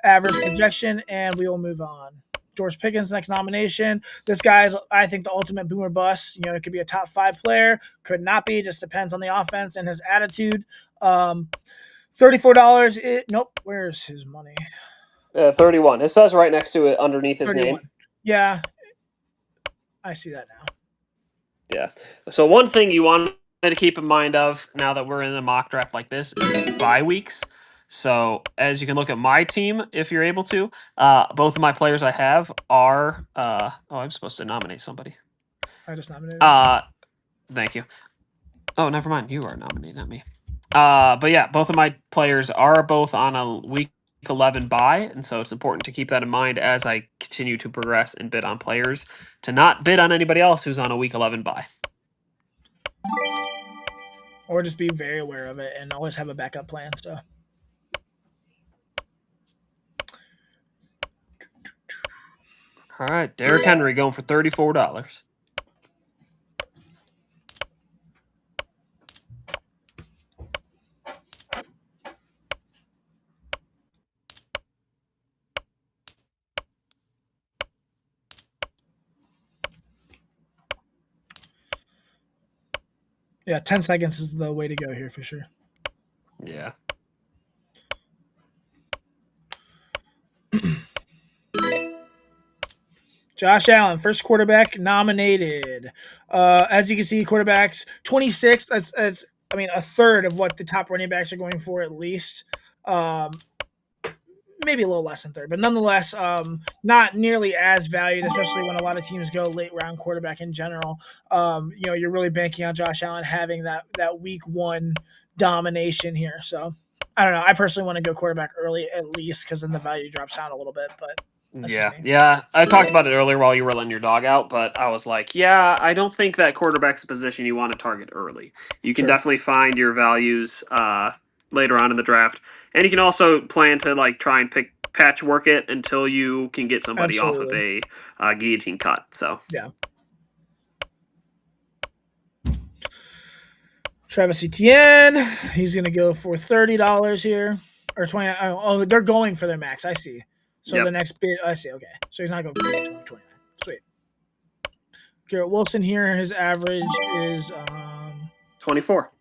average projection, and we will move on. George Pickens' next nomination. This guy's, I think, the ultimate boomer bust. You know, it could be a top 5 player, could not be. Just depends on the offense and his attitude. $34. Nope. Where's his money? 31. It says right next to it, underneath his 31. name. Yeah, I see that now. Yeah. So one thing you want to keep in mind of now that we're in a mock draft like this is bye weeks. So as you can look at my team, if you're able to, both of my players I have are. I'm supposed to nominate somebody. I just nominated. Thank you. Oh, never mind. You are nominating, not me. But yeah, both of my players are both on a week 11 bye, and so it's important to keep that in mind as I continue to progress and bid on players to not bid on anybody else who's on a week 11 bye. Or just be very aware of it and always have a backup plan. So. All right, Derrick Henry going for $34. Yeah, 10 seconds is the way to go here for sure. Yeah. Josh Allen, first quarterback nominated. As you can see, quarterbacks 26. That's I mean a third of what the top running backs are going for at least. Maybe a little less than third, but nonetheless, not nearly as valued, especially when a lot of teams go late round quarterback in general. You know, you're really banking on Josh Allen having that week 1 domination here. So I don't know. I personally want to go quarterback early at least because then the value drops down a little bit, but. Yeah. I talked about it earlier while you were letting your dog out, but I was like, yeah, I don't think that quarterback's a position you want to target early. You can definitely find your values later on in the draft, and you can also plan to like try and patchwork it until you can get somebody off of a guillotine cut. So yeah. Travis Etienne, he's going to go for $30 here or 20. Oh, they're going for their max. I see. So the next bid, I see. Okay, so he's not going for 29. Sweet. Garrett Wilson here, his average is 24.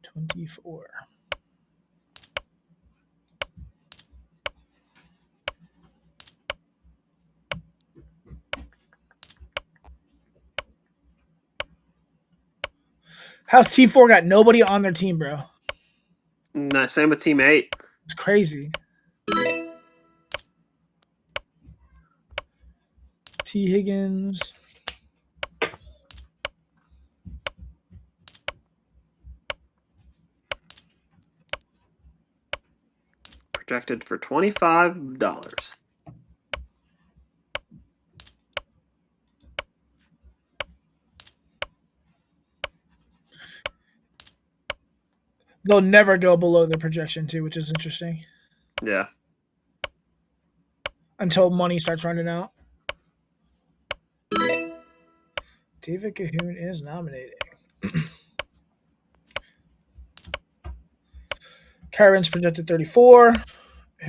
24. How's Team 4 got nobody on their team, bro? Nah, same with Team 8. It's crazy. T. Higgins. Projected for $25. They'll never go below their projection too, which is interesting. Yeah. Until money starts running out. David Kahoun is nominating. Kyron's projected 34.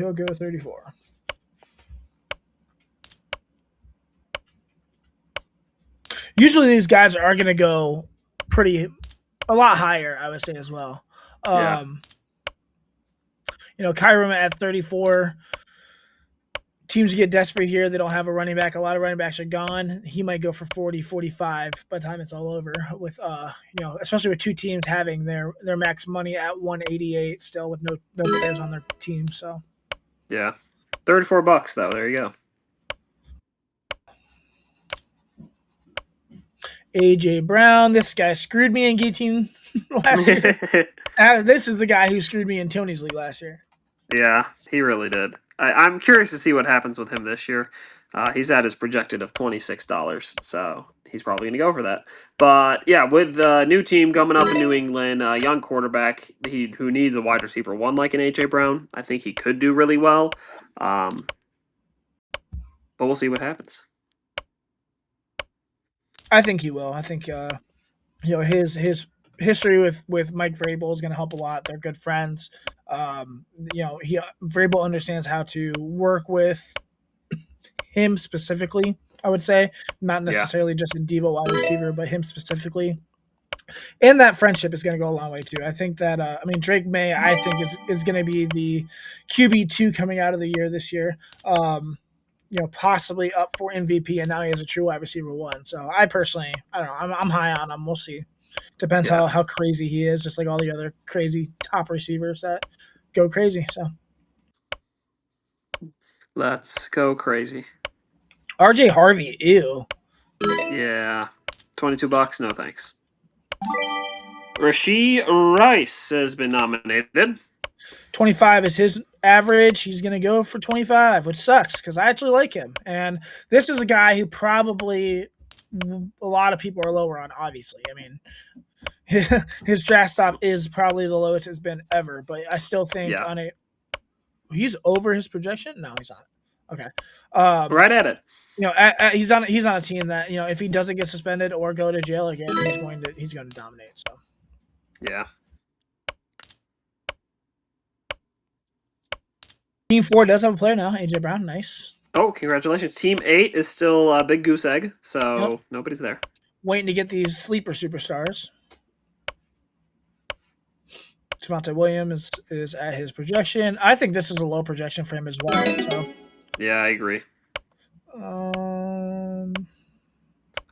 He'll go 34. Usually these guys are going to go a lot higher, I would say as well. Yeah. Kyrum at 34. Teams get desperate here. They don't have a running back. A lot of running backs are gone. He might go for 40, 45 by the time it's all over with, especially with two teams having their max money at 188 still with no players on their team. So, yeah. $34 though. There you go. AJ Brown. This guy screwed me in Guillotine last year. This is the guy who screwed me in Tony's league last year. Yeah, he really did. I'm curious to see what happens with him this year. He's at his projected of $26, so he's probably going to go for that. But yeah, with the new team coming up in New England, a young quarterback who needs a wide receiver one like an AJ Brown, I think he could do really well. But we'll see what happens. I think he will. I think his history with Mike Vrabel is going to help a lot. They're good friends. Vrabel understands how to work with him specifically. I would say not necessarily just a diva wide receiver, but him specifically. And that friendship is going to go a long way too. I think that Drake May, I think is going to be the QB2 coming out of the year this year. Possibly up for MVP, and now he has a true wide receiver one. So I personally, I don't know, I'm high on him. We'll see. Depends how crazy he is, just like all the other crazy top receivers that go crazy. So let's go crazy. RJ Harvey, ew. Yeah, $22. No thanks. Rashee Rice has been nominated. 25 is his average. He's going to go for 25, which sucks because I actually like him. And this is a guy who probably a lot of people are lower on, obviously. I mean, his draft stock is probably the lowest it's been ever, but I still think he's over his projection. No, he's not. Okay. Right at it. He's on a team that, if he doesn't get suspended or go to jail again, he's going to dominate. So, yeah. Team 4 does have a player now, AJ Brown. Nice. Oh, congratulations. Team 8 is still a big goose egg, so nobody's there. Waiting to get these sleeper superstars. Javonte Williams is at his projection. I think this is a low projection for him as well. So, yeah, I agree. All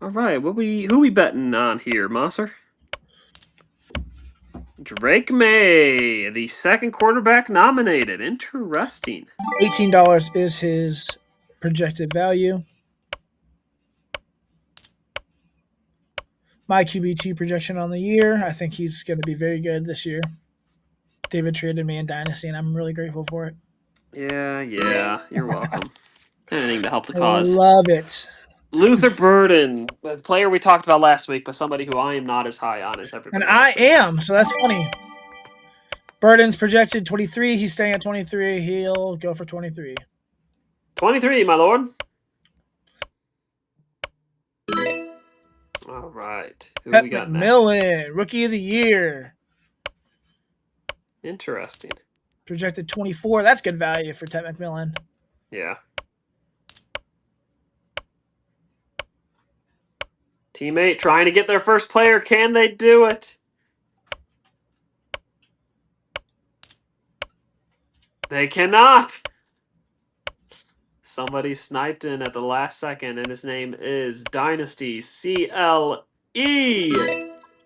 right, who we betting on here, Mossor? Drake May, the second quarterback nominated. Interesting. $18 is his projected value. My QB2 projection on the year, I think he's going to be very good this year. David traded me in Dynasty, and I'm really grateful for it. Yeah, you're welcome. Anything to help the cause. I love it. Luther Burden, a player we talked about last week, but somebody who I am not as high on as everybody else. And I am, so that's funny. Burden's projected 23. He's staying at 23. He'll go for 23. 23, my lord. All right. Who we got next? McMillan, Rookie of the Year. Interesting. Projected 24. That's good value for Ted McMillan. Yeah. Teammate trying to get their first player. Can they do it? They cannot. Somebody sniped in at the last second, and his name is Dynasties CLE.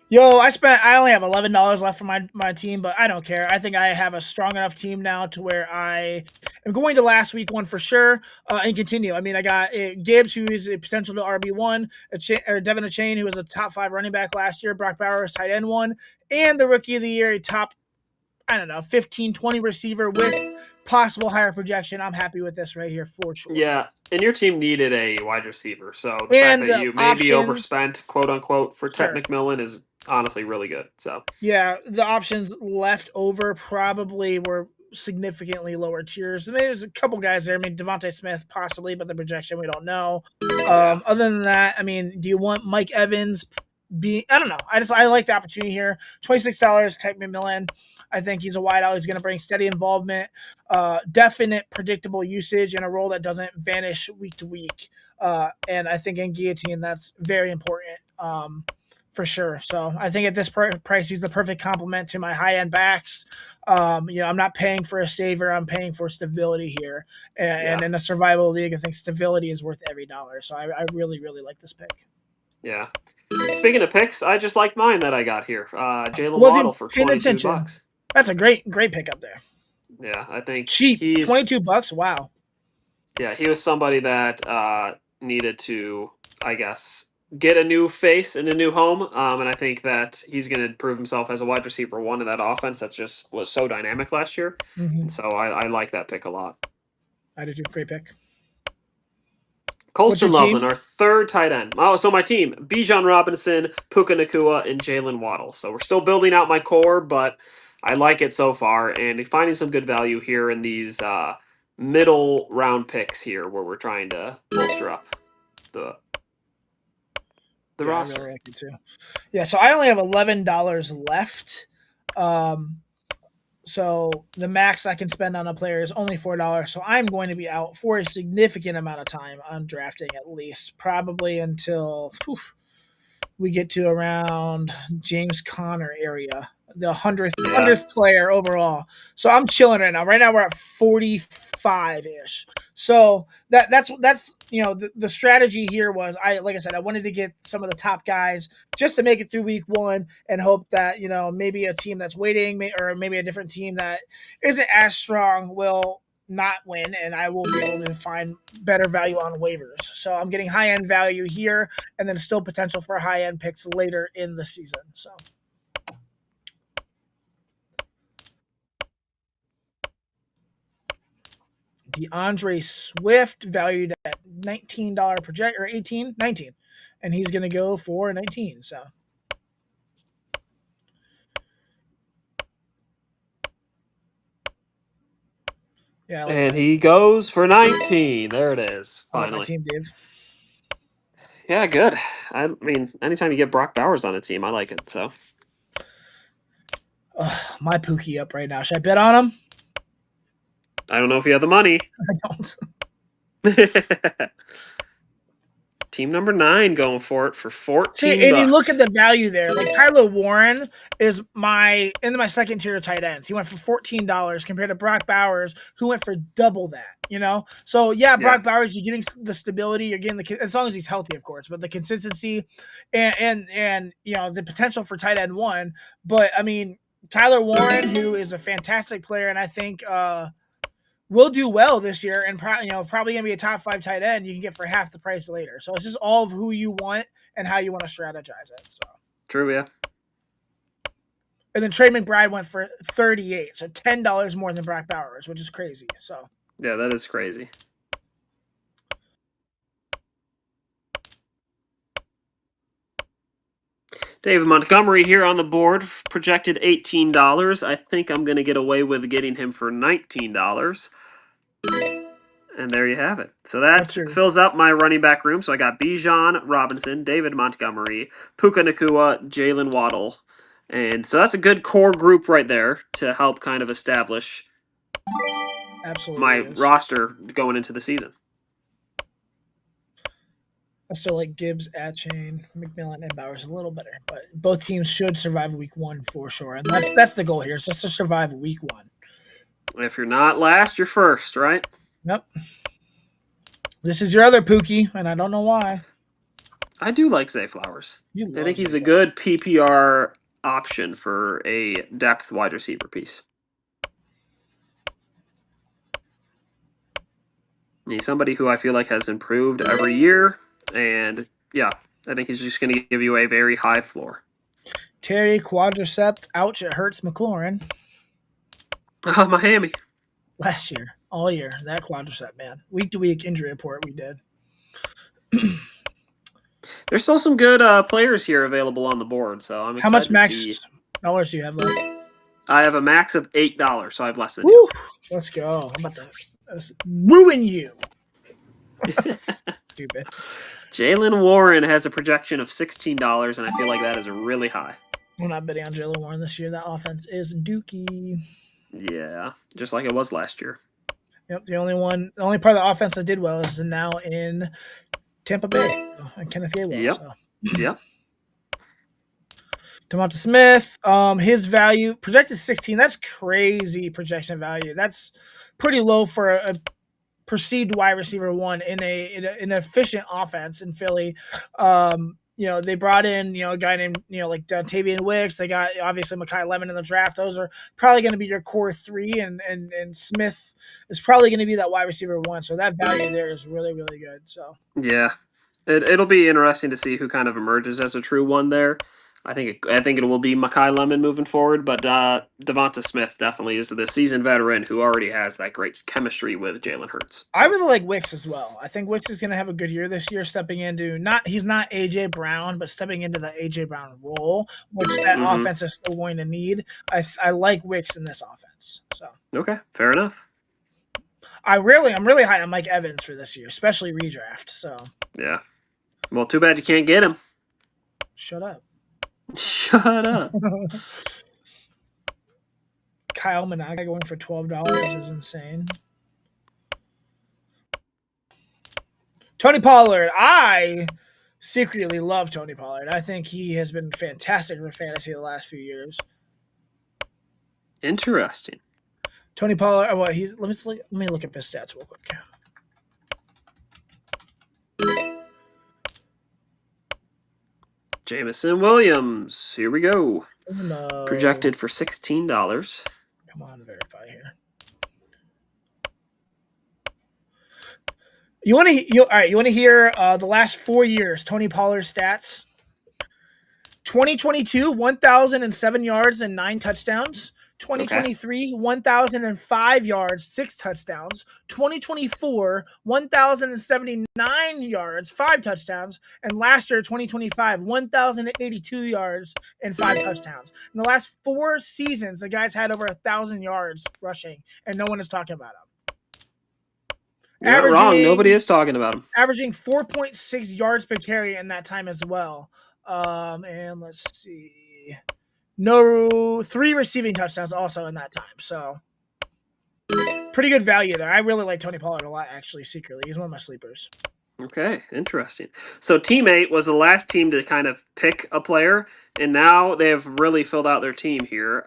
Yo, I only have $11 left for my team, but I don't care. I think I have a strong enough team now to where I am going to last week one for sure and continue. I mean, I got Gibbs, who is a potential to RB1, Devin Achane, who was a top 5 running back last year, Brock Bowers, tight end 1, and the Rookie of the Year, top, 15, 20 receiver with possible higher projection. I'm happy with this right here for sure. Yeah, and your team needed a wide receiver, so the fact that you maybe overspent, quote unquote, for Ted McMillan is honestly really good. So yeah, the options left over probably were significantly lower tiers. Maybe there's a couple guys there. I mean, Devontae Smith possibly, but the projection we don't know. Other than that, I mean, do you want Mike Evans? I don't know. I like the opportunity here. $26, Type McMillan. I think he's a wideout. He's going to bring steady involvement, definite predictable usage in a role that doesn't vanish week to week. And I think in Guillotine, that's very important for sure. So I think at this price, he's the perfect complement to my high end backs. I'm not paying for a saver. I'm paying for stability here. And in a survival league, I think stability is worth every dollar. So I really, really like this pick. Yeah. Speaking of picks, I just like mine that I got here. Jalen Wasn't Waddle for paying attention. $22. That's a great pick up there. Yeah, I think Cheap, he's $22. Wow. Yeah, he was somebody that needed to, I guess, get a new face and a new home. And I think that he's going to prove himself as a wide receiver one in that offense that just was so dynamic last year. And so I like that pick a lot. I did too. Great pick. Colston Loveland, our third tight end. Oh, so my team: Bijan Robinson, Puka Nacua, and Jalen Waddle. So we're still building out my core, but I like it so far, and finding some good value here in these middle round picks here, where we're trying to bolster up the roster. I really like it too. Yeah, so I only have $11 left. So the max I can spend on a player is only $4. So I'm going to be out for a significant amount of time on drafting, at least probably until we get to around James Conner area, the 100th player overall. So I'm chilling right now. Right now we're at 45 ish. So that's the strategy here was like I said, I wanted to get some of the top guys just to make it through week one and hope that maybe a team that's waiting or maybe a different team that isn't as strong will not win, and I will be able to find better value on waivers. So I'm getting high end value here, and then still potential for high end picks later in the season. So DeAndre Swift valued at $19 project or 19, and he's going to go for 19. So. Yeah, like and he goes for 19. There it is. Finally. I like my team, Dave. Yeah, good. I mean, anytime you get Brock Bowers on a team, I like it. So, my Pookie up right now. Should I bet on him? I don't know if you have the money. I don't. Team number 9 going for it for 14. See, and you look at the value there. Like Tyler Warren is my second tier of tight ends. He went for $14 compared to Brock Bowers, who went for double that. So yeah, Brock Bowers, you're getting the stability, you're getting as long as he's healthy, of course, but the consistency and the potential for tight end 1. But I mean, Tyler Warren, who is a fantastic player, and I think will do well this year, and probably gonna be a top 5 tight end you can get for half the price later. So it's just all of who you want and how you want to strategize it. So true, yeah. And then Trey McBride went for $38, so $10 more than Brock Bowers, which is crazy. So yeah, that is crazy. David Montgomery here on the board, projected $18. I think I'm going to get away with getting him for $19. And there you have it. So that fills up my running back room. So I got Bijan Robinson, David Montgomery, Puka Nacua, Jalen Waddle. And so that's a good core group right there to help kind of establish my roster going into the season. I still like Gibbs, Atchain, McMillan, and Bowers a little better, but both teams should survive week 1 for sure, and that's the goal here. It's just to survive week 1. If you're not last, you're first, right? Yep. This is your other Pookie, and I don't know why. I do like Zay Flowers. I think he's a good PPR option for a depth wide receiver piece. He's somebody who I feel like has improved every year. And, yeah, I think he's just going to give you a very high floor. Terry quadriceps. Ouch, it hurts McLaurin. Miami. Last year. All year. That quadricep, man. Week-to-week injury report we did. There's still some good players here available on the board. So I'm excited. How much max dollars do you have left? I have a max of $8, so I have less than you. Let's go. I'm about to ruin you. Stupid. Jalen Warren has a projection of $16, and I feel like that is really high. I'm not betting on Jalen Warren this year. That offense is dookie. Yeah, just like it was last year. Yep, the only part of the offense that did well is now in Tampa Bay and Kenneth Gainwell. Yep. So. Yep. Devonta Smith, his value projected 16. That's crazy projection value. That's pretty low for a perceived wide receiver one in an efficient offense in Philly. They brought in a guy named like Tavian Wicks. They got obviously Mekhi Lemon in the draft. Those are probably going to be your core three, and Smith is probably going to be that wide receiver one. So that value there is really, really good. So yeah, it'll be interesting to see who kind of emerges as a true one there. I think it will be Mekhi Lemon moving forward, but Devonta Smith definitely is the seasoned veteran who already has that great chemistry with Jalen Hurts. So. I really like Wicks as well. I think Wicks is going to have a good year this year, stepping into he's not AJ Brown, but stepping into the AJ Brown role, which that offense is still going to need. I like Wicks in this offense. So okay, fair enough. I'm really high on Mike Evans for this year, especially redraft. So yeah, well, too bad you can't get him. Shut up. Shut up. Kyle Managa going for $12 is insane. Tony Pollard. I secretly love Tony Pollard. I think he has been fantastic for fantasy the last few years. Interesting. Tony Pollard. Well, let me look up his stats real quick. Jameson Williams. Here we go. No. Projected for $16. Come on, verify here. You want to hear the last 4 years Tony Pollard stats? 2022, 1,007 yards and 9 touchdowns. 2023, 1,005 yards, 6 touchdowns. 2024, 1,079 yards, 5 touchdowns. And last year, 2025, 1,082 yards and 5 touchdowns. In the last 4 seasons, the guy's had over 1,000 yards rushing, and no one is talking about him. You're not wrong. Nobody is talking about him. Averaging 4.6 yards per carry in that time as well. And let's see. No, 3 receiving touchdowns also in that time. So pretty good value there. I really like Tony Pollard a lot, actually, secretly. He's one of my sleepers. Okay, interesting. So Team 8 was the last team to kind of pick a player, and now they have really filled out their team here.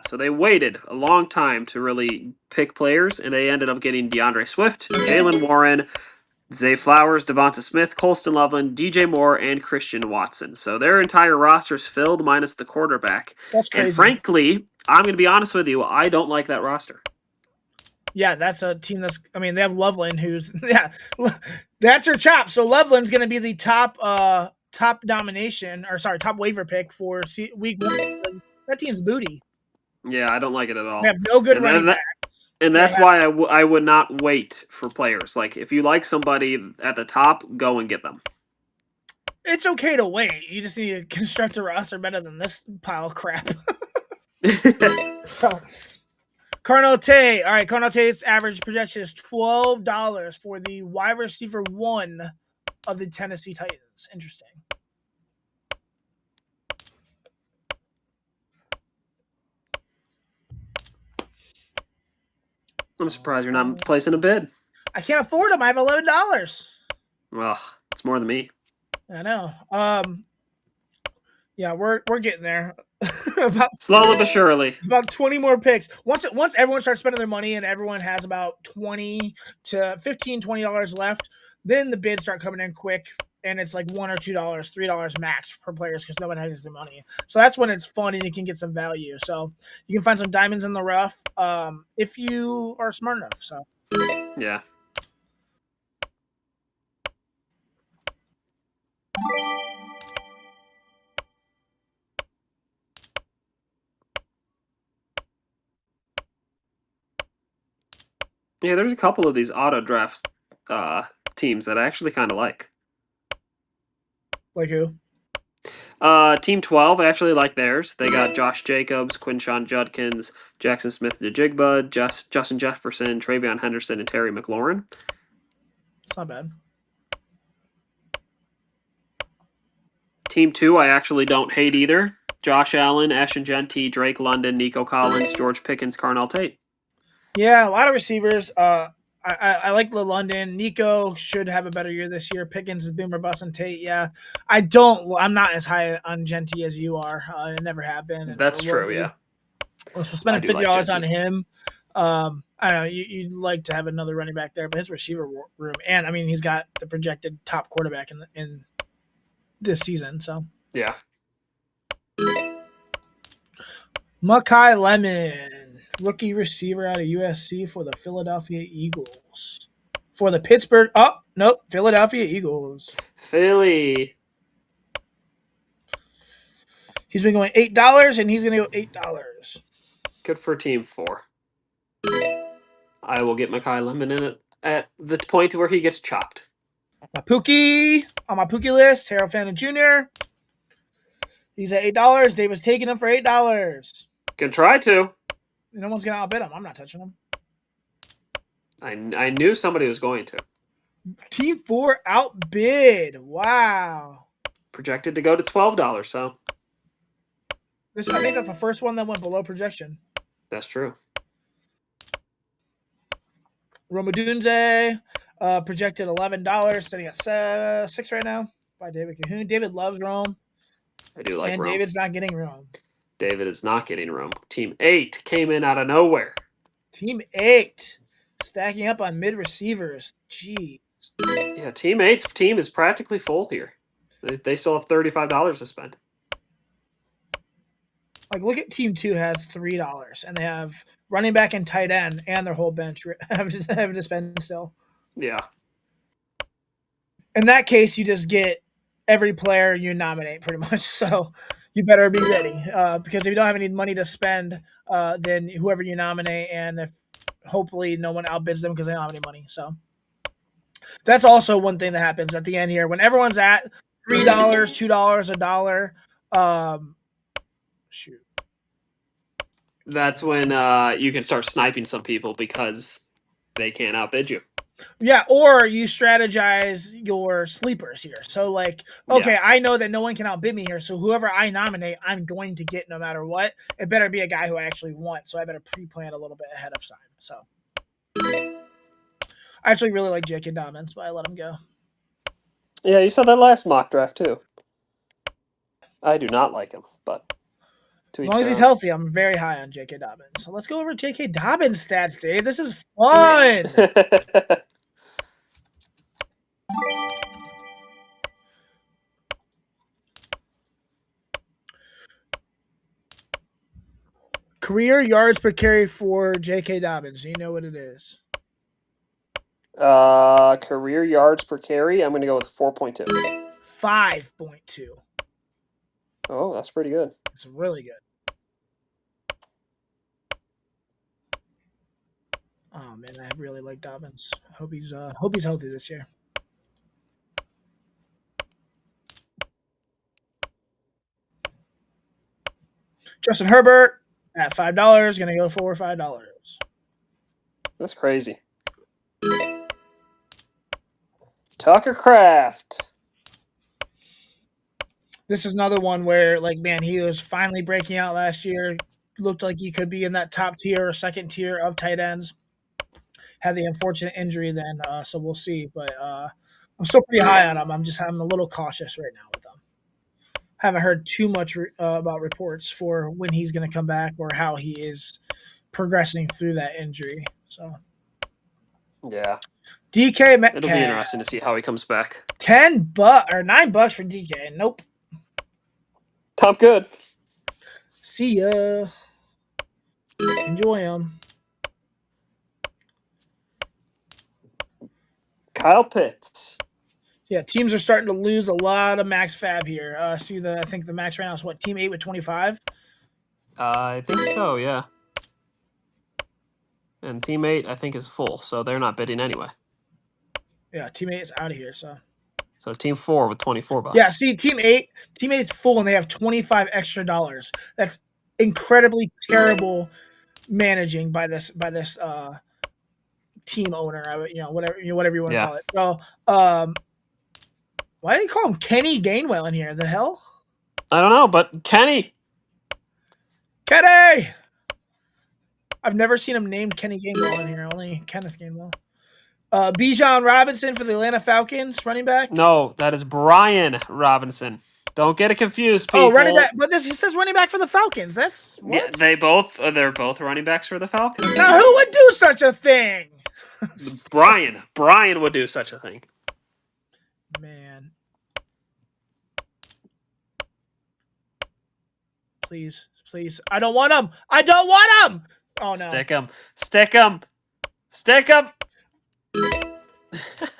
So they waited a long time to really pick players, and they ended up getting DeAndre Swift, Jalen Warren, Zay Flowers, Devonta Smith, Colston Loveland, DJ Moore, and Christian Watson. So their entire roster is filled minus the quarterback. That's crazy. And frankly, I'm going to be honest with you, I don't like that roster. Yeah, that's a team they have Loveland who's, that's your chop. So Loveland's going to be the top waiver pick for week 1. That team's booty. Yeah, I don't like it at all. They have no good running backs. And that's why I would not wait for players. Like, if you like somebody at the top, go and get them. It's okay to wait. You just need to construct a roster better than this pile of crap. So, Carnell Tay. All right, Carnell Tay's average projection is $12 for the wide receiver 1 of the Tennessee Titans. Interesting. I'm surprised you're not placing a bid. I can't afford them. I have $11. Well, it's more than me. I know. Yeah, we're getting there. Slowly but surely. About 20 more picks. Once everyone starts spending their money and everyone has about $20 to $15, $20 left, then the bids start coming in quick. And it's like $1 or $2, $3 max per players because no one has the money. So that's when it's fun and you can get some value. So you can find some diamonds in the rough if you are smart enough. So yeah. Yeah, there's a couple of these auto drafts teams that I actually kind of like. Like who? Team 12, I actually like theirs. They got Josh Jacobs, Quinshon Judkins, Jackson Smith-Njigba, Justin Jefferson, Travion Henderson, and Terry McLaurin. It's not bad. Team 2, I actually don't hate either. Josh Allen, Ashton Genty, Drake London, Nico Collins, George Pickens, Carnell Tate. Yeah, a lot of receivers. I like the London. Nico should have a better year this year. Pickens has been robust, and Tate. Yeah, I'm not as high on Genty as you are. I never have been, and That's or will true, be. yeah. So I spending do like $50 on Genty. him. I don't know. You'd like to have another running back there, but his receiver room, and I mean, he's got the projected top quarterback in this season. So Yeah. Makai Lemon, rookie receiver out of USC for the Philadelphia Eagles. For the Pittsburgh, Philadelphia Eagles. Philly. He's been going $8, and he's going to go $8. Good for Team 4. I will get Makai Lemon in it at the point where he gets chopped. My Pookie, on my Pookie list, Harold Fannin Jr. He's at $8. Dave was taking him for $8. Can try to. No one's going to outbid him. I'm not touching him. I knew somebody was going to. Team 4 outbid. Wow. Projected to go to $12, so. I think that's the first one that went below projection. That's true. Romadunze, projected $11, sitting at 6 right now by David Kahoun. David loves Rome. I do like and Rome. David's not getting Rome. David is not getting Rome. Team 8 came in out of nowhere. Team 8 stacking up on mid receivers. Jeez. Yeah, Team 8's team is practically full here. They still have $35 to spend. Like, look at Team 2 has $3, and they have running back and tight end, and their whole bench having to spend still. Yeah. In that case, you just get every player you nominate, pretty much. So you better be ready, because if you don't have any money to spend, then whoever you nominate, and if hopefully no one outbids them because they don't have any money. So that's also one thing that happens at the end here when everyone's at $3, $2, $1. Shoot. That's when you can start sniping some people because they can't outbid you. Yeah, or you strategize your sleepers here. So, like, okay, yeah. I know that no one can outbid me here, so whoever I nominate, I'm going to get no matter what. It better be a guy who I actually want, so I better pre-plan a little bit ahead of time. So, I actually really like J.K. Dobbins, but I let him go. Yeah, you saw that last mock draft, too. I do not like him, but... As long as he's healthy, I'm very high on J.K. Dobbins. So let's go over J.K. Dobbins stats, Dave. This is fun. Career yards per carry for J.K. Dobbins. Do you know what it is? Career yards per carry, I'm going to go with 4.2. 5.2. Oh, that's pretty good. It's really good. Oh man, I really like Dobbins. Hope he's healthy this year. Justin Herbert at $5, gonna go for $5. That's crazy. Tucker Kraft. This is another one where, like, man, he was finally breaking out last year. Looked like he could be in that top tier or second tier of tight ends. Had the unfortunate injury then, so we'll see. But I'm still pretty high on him. I'm a little cautious right now with him. Haven't heard too much about reports for when he's going to come back or how he is progressing through that injury. So, yeah, DK Metcalf. It'll be interesting to see how he comes back. $10 or $9 for DK. Nope. Tom good. See ya. Enjoy him. Kyle Pitts. Yeah, teams are starting to lose a lot of max fab here. I think the max right now is what, Team 8 with 25? I think so, yeah. And Team 8, I think, is full, so they're not bidding anyway. Yeah, Team 8 is out of here, so Team 4 with $24. Yeah, see, Team 8's full and they have $25 extra. That's incredibly terrible managing by this team owner, whatever you want to Yeah. call it. So, why do you call him Kenny Gainwell in here? The hell, I don't know, but Kenny. Kenny. I've never seen him named Kenny Gainwell in here. Only Kenneth Gainwell. Bijan Robinson for the Atlanta Falcons, running back. No, that is Brian Robinson. Don't get it confused, people. Oh, running back, but he says running back for the Falcons. That's what? Yeah, they're both running backs for the Falcons. Now, who would do such a thing? Brian would do such a thing. Man. Please. I don't want him. Oh, no. Stick him.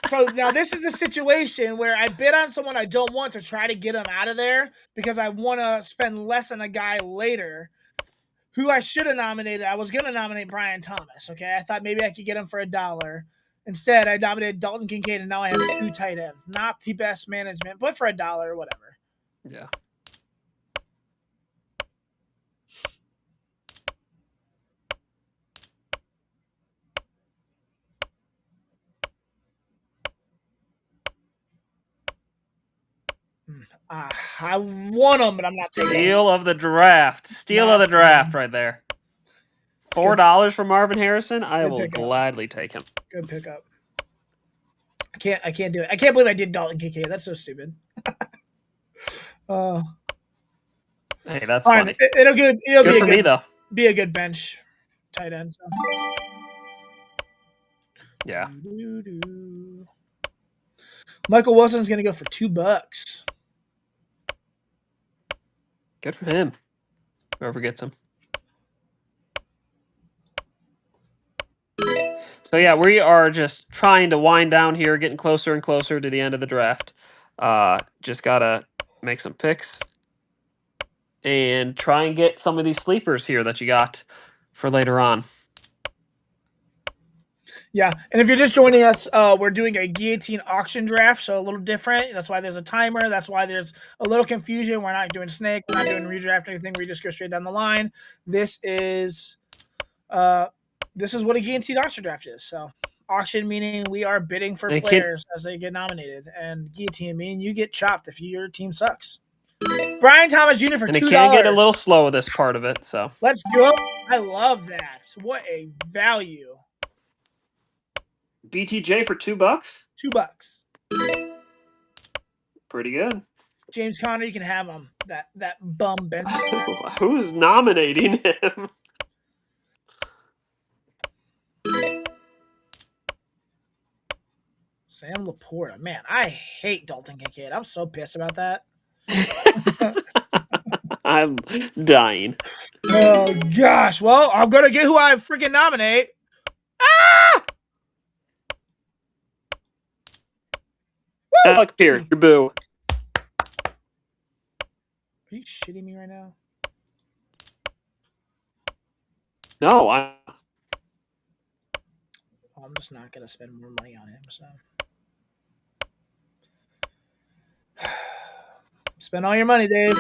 So now this is a situation where I bid on someone I don't want to try to get him out of there because I want to spend less on a guy later who I should have nominated. I was going to nominate Brian Thomas, okay? I thought maybe I could get him for $1. Instead, I nominated Dalton Kincaid, and now I have 2 tight ends. Not the best management, but for $1, whatever. Yeah. I want him, but I'm not taking him. Steal of the draft. Right there. $4 for Marvin Harrison. I will gladly take him. Good pickup. I can't do it. I can't believe I did Dalton Kincaid. That's so stupid. Hey, that's funny. It'll good for me though. Be a good bench tight end. So. Yeah. Michael Wilson's gonna go for $2. Good for him. Whoever gets him. So yeah, we are just trying to wind down here, getting closer and closer to the end of the draft. Just gotta make some picks and try and get some of these sleepers here that you got for later on. Yeah, and if you're just joining us, we're doing a Guillotine auction draft, so a little different. That's why there's a timer. That's why there's a little confusion. We're not doing snake. We're not doing redraft or anything. We just go straight down the line. This is what a Guillotine auction draft is. So auction meaning we are bidding for players as they get nominated, and Guillotine meaning you get chopped if your team sucks. Brian Thomas Jr. for $2. And it can get a little slow this part of it. So let's go. I love that. What a value. BTJ for $2? $2. Pretty good. James Conner, you can have him. That bum bench. Who's nominating him? Sam Laporta. Man, I hate Dalton Kincaid. I'm so pissed about that. I'm dying. Oh, gosh. Well, I'm going to get who I freaking nominate. Ah! Alec Pierce, your boo. Are you shitting me right now? No, I'm just not going to spend more money on him. So spend all your money, Dave.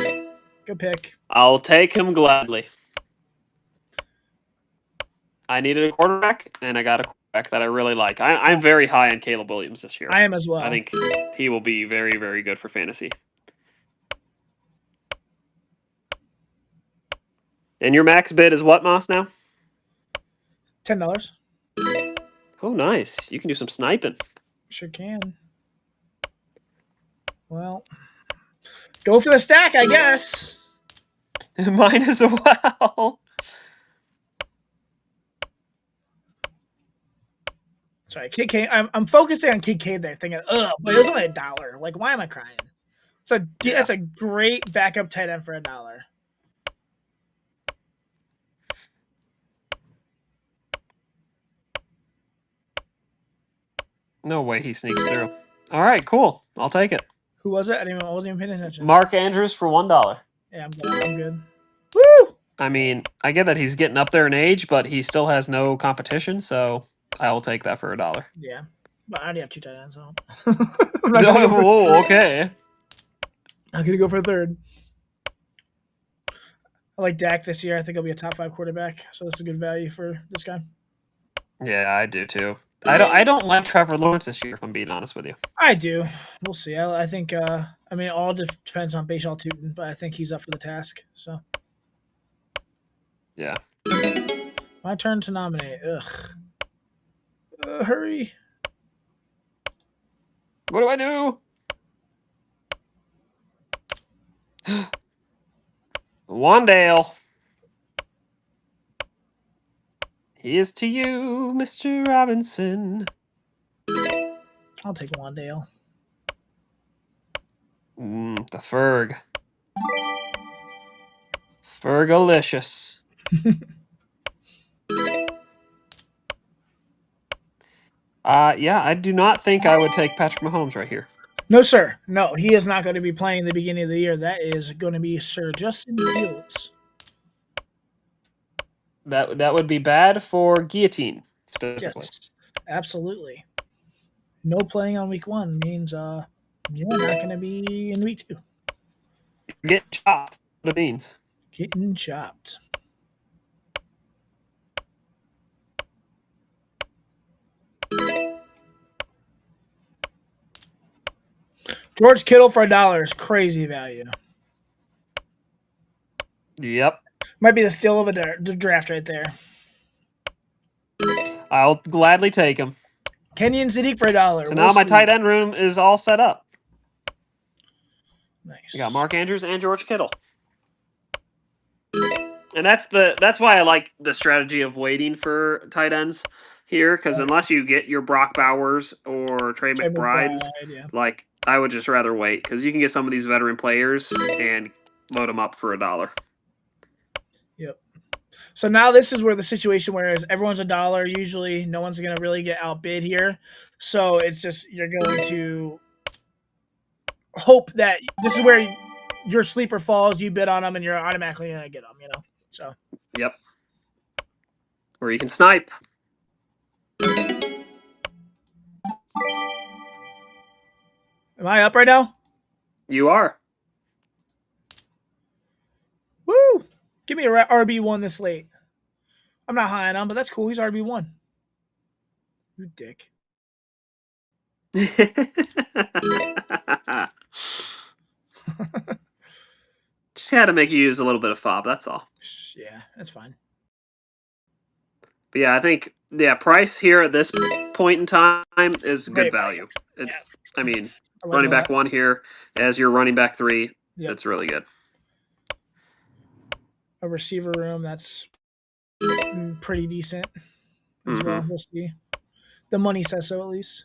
Good pick. I'll take him gladly. I needed a quarterback, and I got a quarterback that I really like. I'm very high on Caleb Williams this year. I am as well. I think he will be very, very good for fantasy. And your max bid is what, Moss, now? $10. Oh, nice. You can do some sniping. Sure can. Well, go for the stack, I guess. Mine as well. Sorry, KK. I'm focusing on KK there, thinking, but it was only $1. Like, why am I crying? That's a great backup tight end for $1. No way he sneaks through. All right, cool. I'll take it. Who was it? I wasn't even paying attention. Mark Andrews for $1. Yeah, I'm good. Woo! I mean, I get that he's getting up there in age, but he still has no competition, so I will take that for $1. Yeah, but I already have 2 tight ends, so. Whoa, okay. I'm gonna go for a third. I like Dak this year. I think he'll be a top 5 quarterback, so this is good value for this guy. Yeah, I do too. I don't like Trevor Lawrence this year, if I'm being honest with you. I do. We'll see. I think. I mean, all depends on Bashal Tootin, but I think he's up for the task. So Yeah. my turn to nominate. Ugh. Hurry. What do I do? Wandale. Here's to you, Mr. Robinson. I'll take Wandale. The Ferg. Fergalicious. Yeah, I do not think I would take Patrick Mahomes right here. No, sir. No, he is not going to be playing the beginning of the year. That is going to be Sir Justin Fields. That would be bad for Guillotine specifically. Yes, absolutely. No playing on week 1 means you're not going to be in week 2. Get chopped. What it means. Getting chopped. George Kittle for $1 is crazy value. Yep. Might be the steal of the draft right there. I'll gladly take him. Kenyon Sadiq for $1. So now my tight end room is all set up. Nice. We got Mark Andrews and George Kittle. And that's why I like the strategy of waiting for tight ends here, because unless you get your Brock Bowers or Trey McBrides, yeah. like I would just rather wait, because you can get some of these veteran players and load them up for $1. Yep. So now this is where the situation where everyone's $1. Usually, no one's going to really get outbid here. So it's just you're going to hope that this is where your sleeper falls. You bid on them, and you're automatically going to get them. So. Yep. Or you can snipe. Am I up right now? You are. Woo! Give me a RB1 this late. I'm not high on him, but that's cool. He's RB1. You dick. Just had to make you use a little bit of fob, that's all. Yeah, that's fine. But yeah, I think price here at this point in time is good value. It's I mean, running back 1 here as your running back 3. Yep. That's really good. A receiver room that's pretty decent as well. We'll see. The money says so, at least.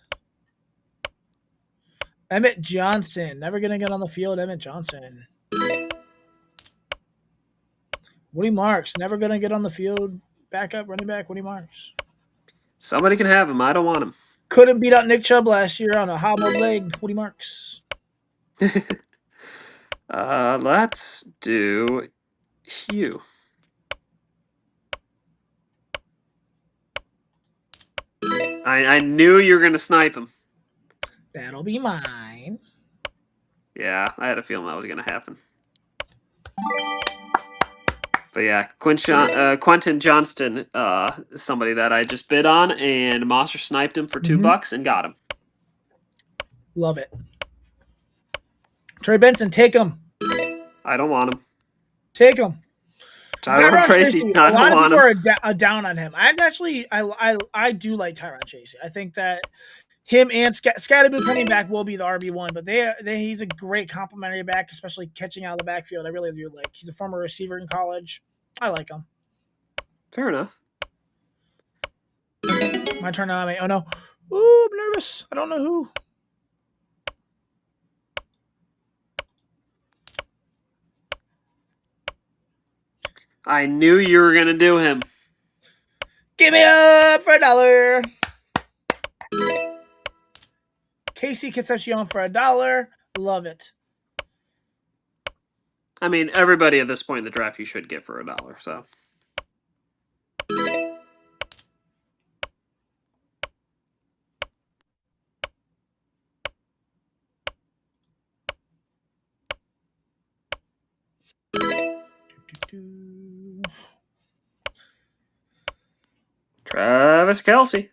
Emmett Johnson. Never going to get on the field. Emmett Johnson. Woody Marks. Never going to get on the field. Backup running back. Woody Marks. Somebody can have him. I don't want him. Couldn't beat out Nick Chubb last year on a hobbled leg. Woody Marks. Let's do Hugh. I knew you were going to snipe him. That'll be mine. Yeah, I had a feeling that was going to happen. But yeah, Quentin Johnston, somebody that I just bid on, and Mossor sniped him for $2 and got him. Love it. Trey Benson, take him. I don't want him. Take him. Tyron Tracy, a lot of people are down on him. I do like Tyron Tracy. I think that him and Scatterboo coming back will be the RB1, but he's a great complimentary back, especially catching out of the backfield. I really do like. He's a former receiver in college. I like him. Fair enough. My turn to nominate. Oh no. Ooh, I'm nervous. I don't know who. I knew you were going to do him. Give me up for $1. Casey Concepcion for $1. Love it. I mean, everybody at this point in the draft you should get for $1, so. Travis Kelce.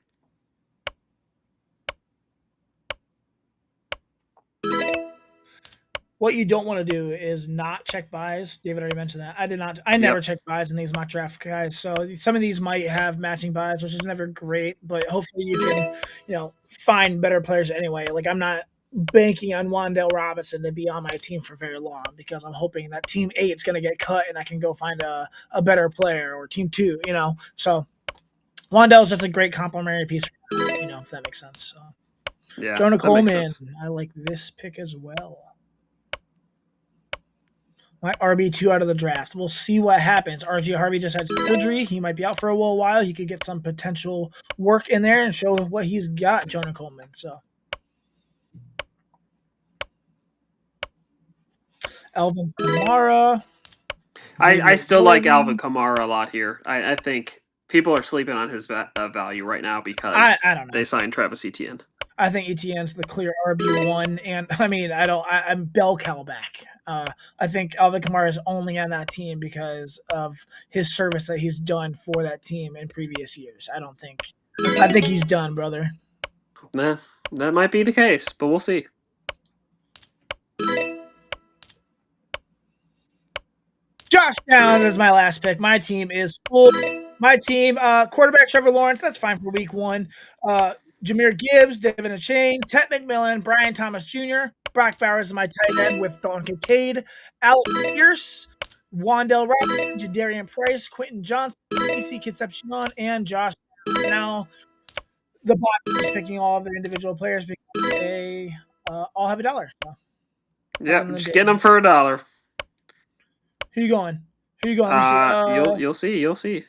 What you don't want to do is not check buys. David already mentioned that. I did not. I never Yep. check buys in these mock draft guys. So some of these might have matching buys, which is never great. But hopefully you can, find better players anyway. Like I'm not banking on Wandale Robinson to be on my team for very long because I'm hoping that team 8 is going to get cut and I can go find a better player or team 2. So Wandale is just a great complimentary piece. If that makes sense. So Yeah, Jonah that makes Coleman, sense. I like this pick as well. My RB2 out of the draft. We'll see what happens. RG Harvey just had surgery. He might be out for a little while. He could get some potential work in there and show what he's got, Jonah Coleman. So, Alvin Kamara, I Xavier still like Alvin Gordon. Kamara a lot here. I think people are sleeping on his value right now I, because I don't they know. signed Travis Etienne. I think ETN's the clear RB1. And I mean, I'm bell cow back. I think Alvin Kamara is only on that team because of his service that he's done for that team in previous years. I think he's done, brother. Nah, that might be the case, but we'll see. Josh Downs is my last pick. My team is full. My team, quarterback Trevor Lawrence, that's fine for week 1. Jameer Gibbs, Devin Achane, Ted McMillan, Brian Thomas Jr., Brock Bowers is my tight end with Dalton Kincaid, Alec Pierce, Wandell Robinson, Jadarian Price, Quentin Johnson, PC Concepcion, and Josh. Now, the bot is picking all of their individual players because they all have $1. So, Yep, just getting them for $1. who you going? Who you going? Let me see. You'll see.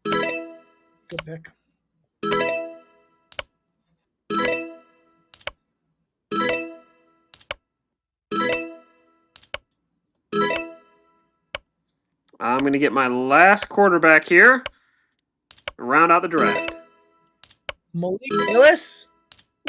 Good pick. I'm gonna get my last quarterback here. Round out the draft. Malik Willis.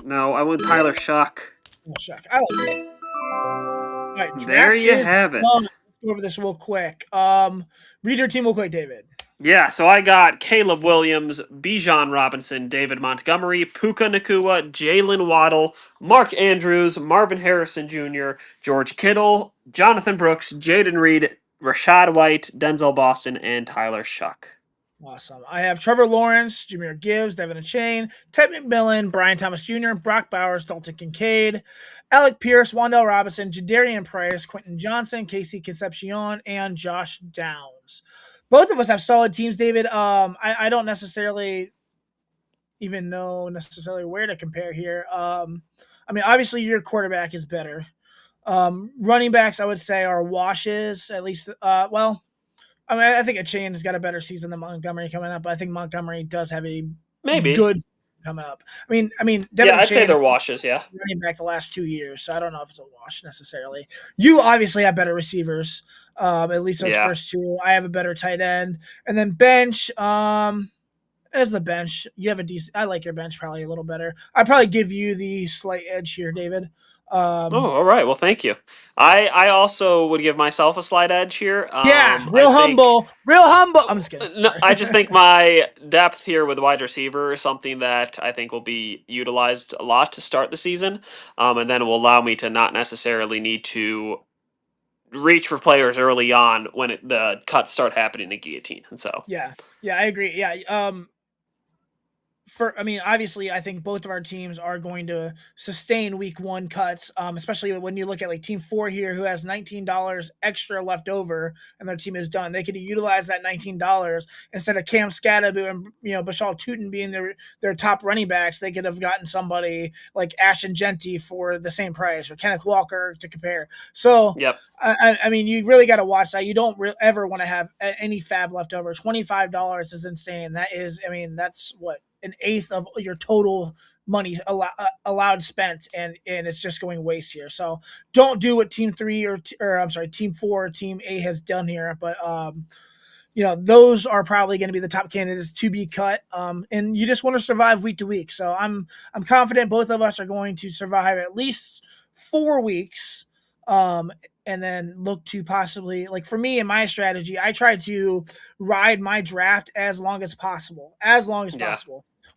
No, I went Tyler Shuck. Oh, shuck. I like it. All right, There draft you is have it. done. Let's go over this real quick. Read your team real quick, David. Yeah, so I got Caleb Williams, Bijan Robinson, David Montgomery, Puka Nakua, Jalen Waddle, Mark Andrews, Marvin Harrison Jr., George Kittle, Jonathan Brooks, Jaden Reed, Rashad White, Denzel Boston, and Tyler Shuck. Awesome. I have Trevor Lawrence, Jameer Gibbs, Devin Achane, Ted McMillan, Brian Thomas Jr., Brock Bowers, Dalton Kincaid, Alec Pierce, Wandell Robinson, Jadarian Price, Quentin Johnson, Casey Concepcion, and Josh Downs. Both of us have solid teams, David. I don't necessarily even know necessarily where to compare here. I mean, obviously your quarterback is better. Running backs, I would say, are washes. At least, well, I mean, I think Achane's got a better season than Montgomery coming up. But I think Montgomery does have a Maybe. good coming up. I mean, Devin Yeah, I'd say Achane they're washes, yeah. running back the last 2 years, so I don't know if it's a wash necessarily. You obviously have better receivers, at least those first 2. I have a better tight end, and then bench. As the bench, you have a decent. I like your bench probably a little better. I'd probably give you the slight edge here, David. All right. Well, thank you. I also would give myself a slight edge here. Yeah, I real think humble, real humble. I'm just kidding. No, Sorry. I just think my depth here with wide receiver is something that I think will be utilized a lot to start the season, and then it will allow me to not necessarily need to reach for players early on when the cuts start happening in Guillotine. And so, Yeah, I agree. Yeah, I mean, obviously, I think both of our teams are going to sustain week 1 cuts, especially when you look at like team 4 here, who has $19 extra left over, and their team is done. They could utilize that $19 instead of Cam Scadaboo and Bashal Tootin being their top running backs. They could have gotten somebody like Ashton Genty for the same price, or Kenneth Walker to compare. So, yep. I mean, you really got to watch that. You don't ever want to have any fab left over. $25 is insane. That is, I mean, that's what, an eighth of your total money allowed spent, and it's just going waste here. So don't do what team 3 or I'm sorry, team 4 or team A has done here. But those are probably going to be the top candidates to be cut. And you just want to survive week to week. So I'm confident both of us are going to survive at least 4 weeks. And then look to possibly, like for me and my strategy, I try to ride my draft as long as possible.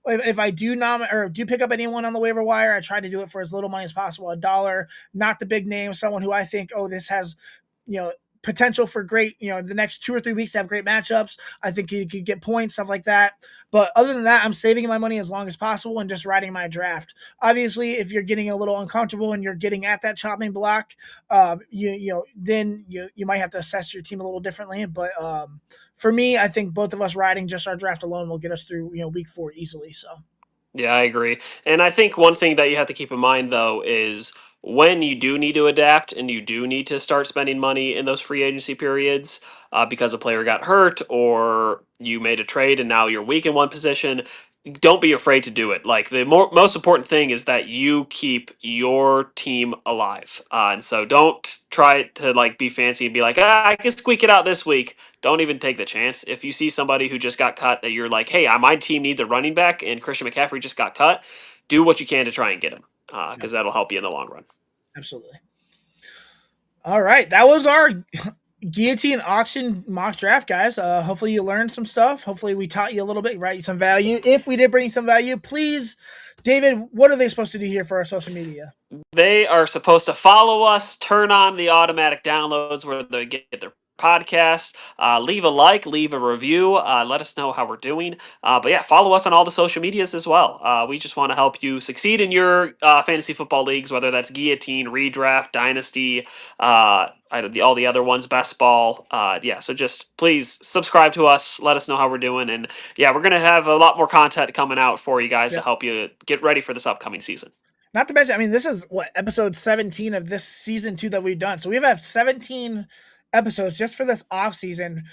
if I do nominate or do pick up anyone on the waiver wire, I try to do it for as little money as possible, $1, not the big name, someone who I think, oh, this has, potential for great, the next 2 or 3 weeks to have great matchups. I think you could get points, stuff like that. But other than that, I'm saving my money as long as possible and just riding my draft. Obviously, if you're getting a little uncomfortable and you're getting at that chopping block, then you might have to assess your team a little differently. But for me, I think both of us riding just our draft alone will get us through week 4 easily. So Yeah, I agree. And I think one thing that you have to keep in mind, though, is when you do need to adapt and you do need to start spending money in those free agency periods because a player got hurt or you made a trade and now you're weak in one position, don't be afraid to do it. Like the most important thing is that you keep your team alive. And so don't try to like be fancy and be like, I can squeak it out this week. Don't even take the chance. If you see somebody who just got cut that you're like, hey, my team needs a running back and Christian McCaffrey just got cut, do what you can to try and get him because that'll help you in the long run. absolutely. All right, that was our Guillotine auction mock draft, guys. Hopefully you learned some stuff. Hopefully we taught you a little bit, right? Some value. If we did bring some value, please, David, what are they supposed to do here for our social media? They are supposed to follow us, turn on the automatic downloads where they get their podcasts, leave a like, leave a review, let us know how we're doing. But yeah, follow us on all the social medias as well. We just want to help you succeed in your fantasy football leagues, whether that's Guillotine, Redraft, Dynasty, all the other ones, Best Ball. Yeah, so just please subscribe to us, let us know how we're doing. And yeah, we're going to have a lot more content coming out for you guys to help you get ready for this upcoming season. Not to mention, I mean, this is episode 17 of this season 2 that we've done. So we've had 17 episodes just for this off season,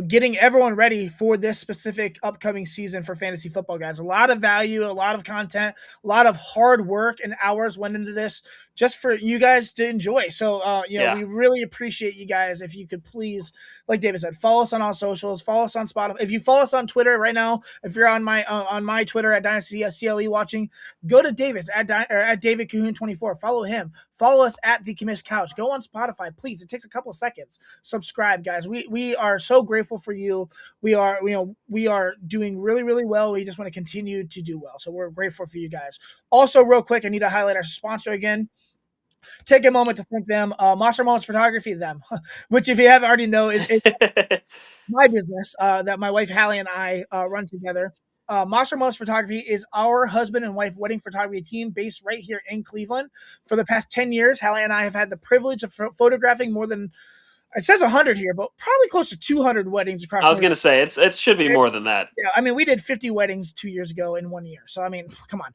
getting everyone ready for this specific upcoming season for fantasy football, guys. A lot of value, a lot of content, a lot of hard work and hours went into this just for you guys to enjoy. So, we really appreciate you guys. If you could please, like David said, follow us on all socials, follow us on Spotify. If you follow us on Twitter right now, if you're on my Twitter at Dynasty CLE watching, go to David's at David Kahoun 24. Follow him. Follow us at The Commish Couch. Go on Spotify, please. It takes a couple of seconds. Subscribe, guys. We are so grateful for you. We are doing really, really well. We just want to continue to do well. So we're grateful for you guys. Also, real quick, I need to highlight our sponsor again. Take a moment to thank them. Mossor Moments Photography, them, which if you haven't already know is my business that my wife Hallie and I run together. Mossor Moments Photography is our husband and wife wedding photography team based right here in Cleveland. For the past 10 years, Hallie and I have had the privilege of photographing more than, it says 100 here, but probably close to 200 weddings across. I was going to say it should be more than that. Yeah, I mean, we did 50 weddings 2 years ago in 1 year. So I mean, come on.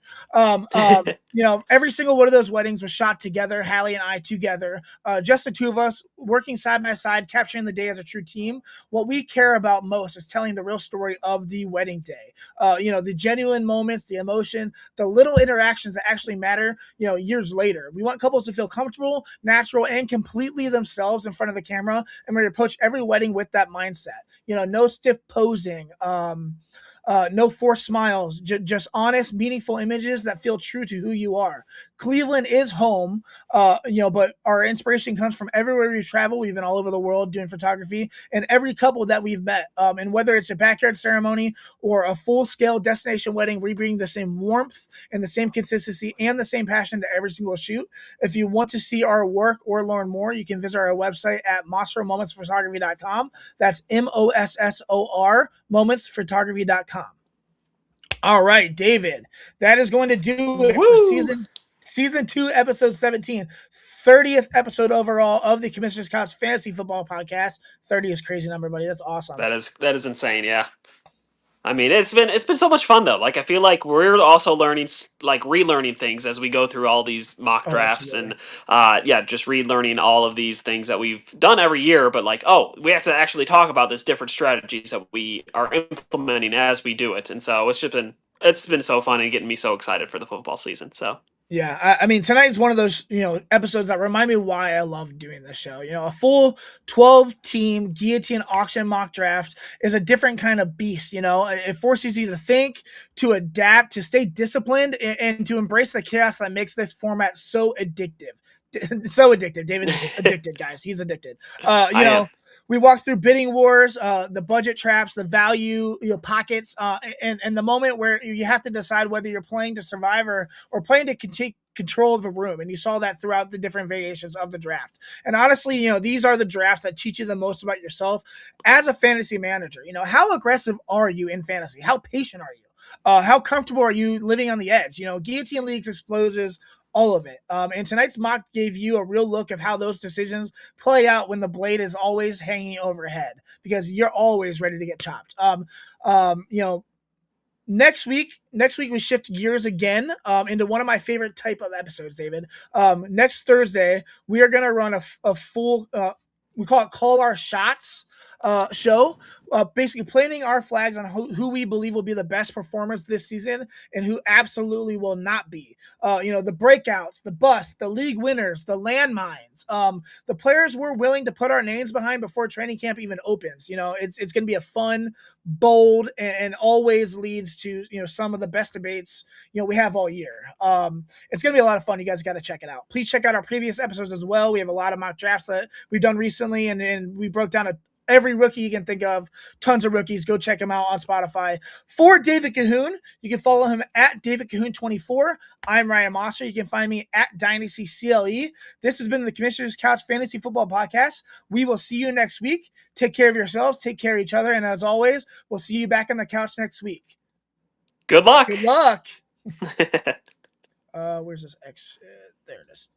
Every single one of those weddings was shot together, Hallie and I together, just the two of us working side by side, capturing the day as a true team. What we care about most is telling the real story of the wedding day. The genuine moments, the emotion, the little interactions that actually matter, years later. We want couples to feel comfortable, natural, and completely themselves in front of the camera. And we approach every wedding with that mindset. No stiff posing, no forced smiles, just honest, meaningful images that feel true to who you are. Cleveland is home, but our inspiration comes from everywhere we travel. We've been all over the world doing photography, and every couple that we've met. And whether it's a backyard ceremony or a full-scale destination wedding, we bring the same warmth and the same consistency and the same passion to every single shoot. If you want to see our work or learn more, you can visit our website at mossormomentsphotography.com. That's MOSSOR momentsphotography.com. All right, David, that is going to do it for season 2, episode 17, 30th episode overall of the Commissioner's Couch Fantasy Football Podcast. 30 is crazy number, buddy. That's awesome. That is insane. Yeah. I mean, it's been so much fun though. Like I feel like we're also learning, like relearning things as we go through all these mock drafts and just relearning all of these things that we've done every year. But like, we have to actually talk about this different strategies that we are implementing as we do it. And so it's been so fun and getting me so excited for the football season. So. Yeah, I mean, tonight's one of those, episodes that remind me why I love doing this show. A full 12-team Guillotine auction mock draft is a different kind of beast. It forces you to think, to adapt, to stay disciplined, and to embrace the chaos that makes this format so addictive. So addictive. David is addicted, guys. He's addicted. we walk through bidding wars, the budget traps, the value pockets, and the moment where you have to decide whether you're playing to survive or playing to take control of the room. And you saw that throughout the different variations of the draft. And honestly, these are the drafts that teach you the most about yourself as a fantasy manager. How aggressive are you in fantasy? How patient are you? How comfortable are you living on the edge? Guillotine leagues exposes all of it. And tonight's mock gave you a real look of how those decisions play out when the blade is always hanging overhead because you're always ready to get chopped. Next week we shift gears again into one of my favorite type of episodes, David. Next Thursday we are going to run a full we call it Call Our Shots show, basically planting our flags on who we believe will be the best performers this season and who absolutely will not be. The breakouts, the busts, the league winners, the landmines, the players we're willing to put our names behind before training camp even opens. It's going to be a fun, bold, and always leads to some of the best debates we have all year. It's going to be a lot of fun. You guys got to check it out. Please check out our previous episodes as well. We have a lot of mock drafts that we've done recently, and we broke down every rookie you can think of, tons of rookies. Go check him out on Spotify. For David Kahoun, you can follow him at David Kahoun24. I'm Ryan Mossor. You can find me at Dynasty CLE. This has been the Commissioner's Couch Fantasy Football Podcast. We will see you next week. Take care of yourselves. Take care of each other. And as always, we'll see you back on the couch next week. Good luck. Good luck. Where's this X? There it is.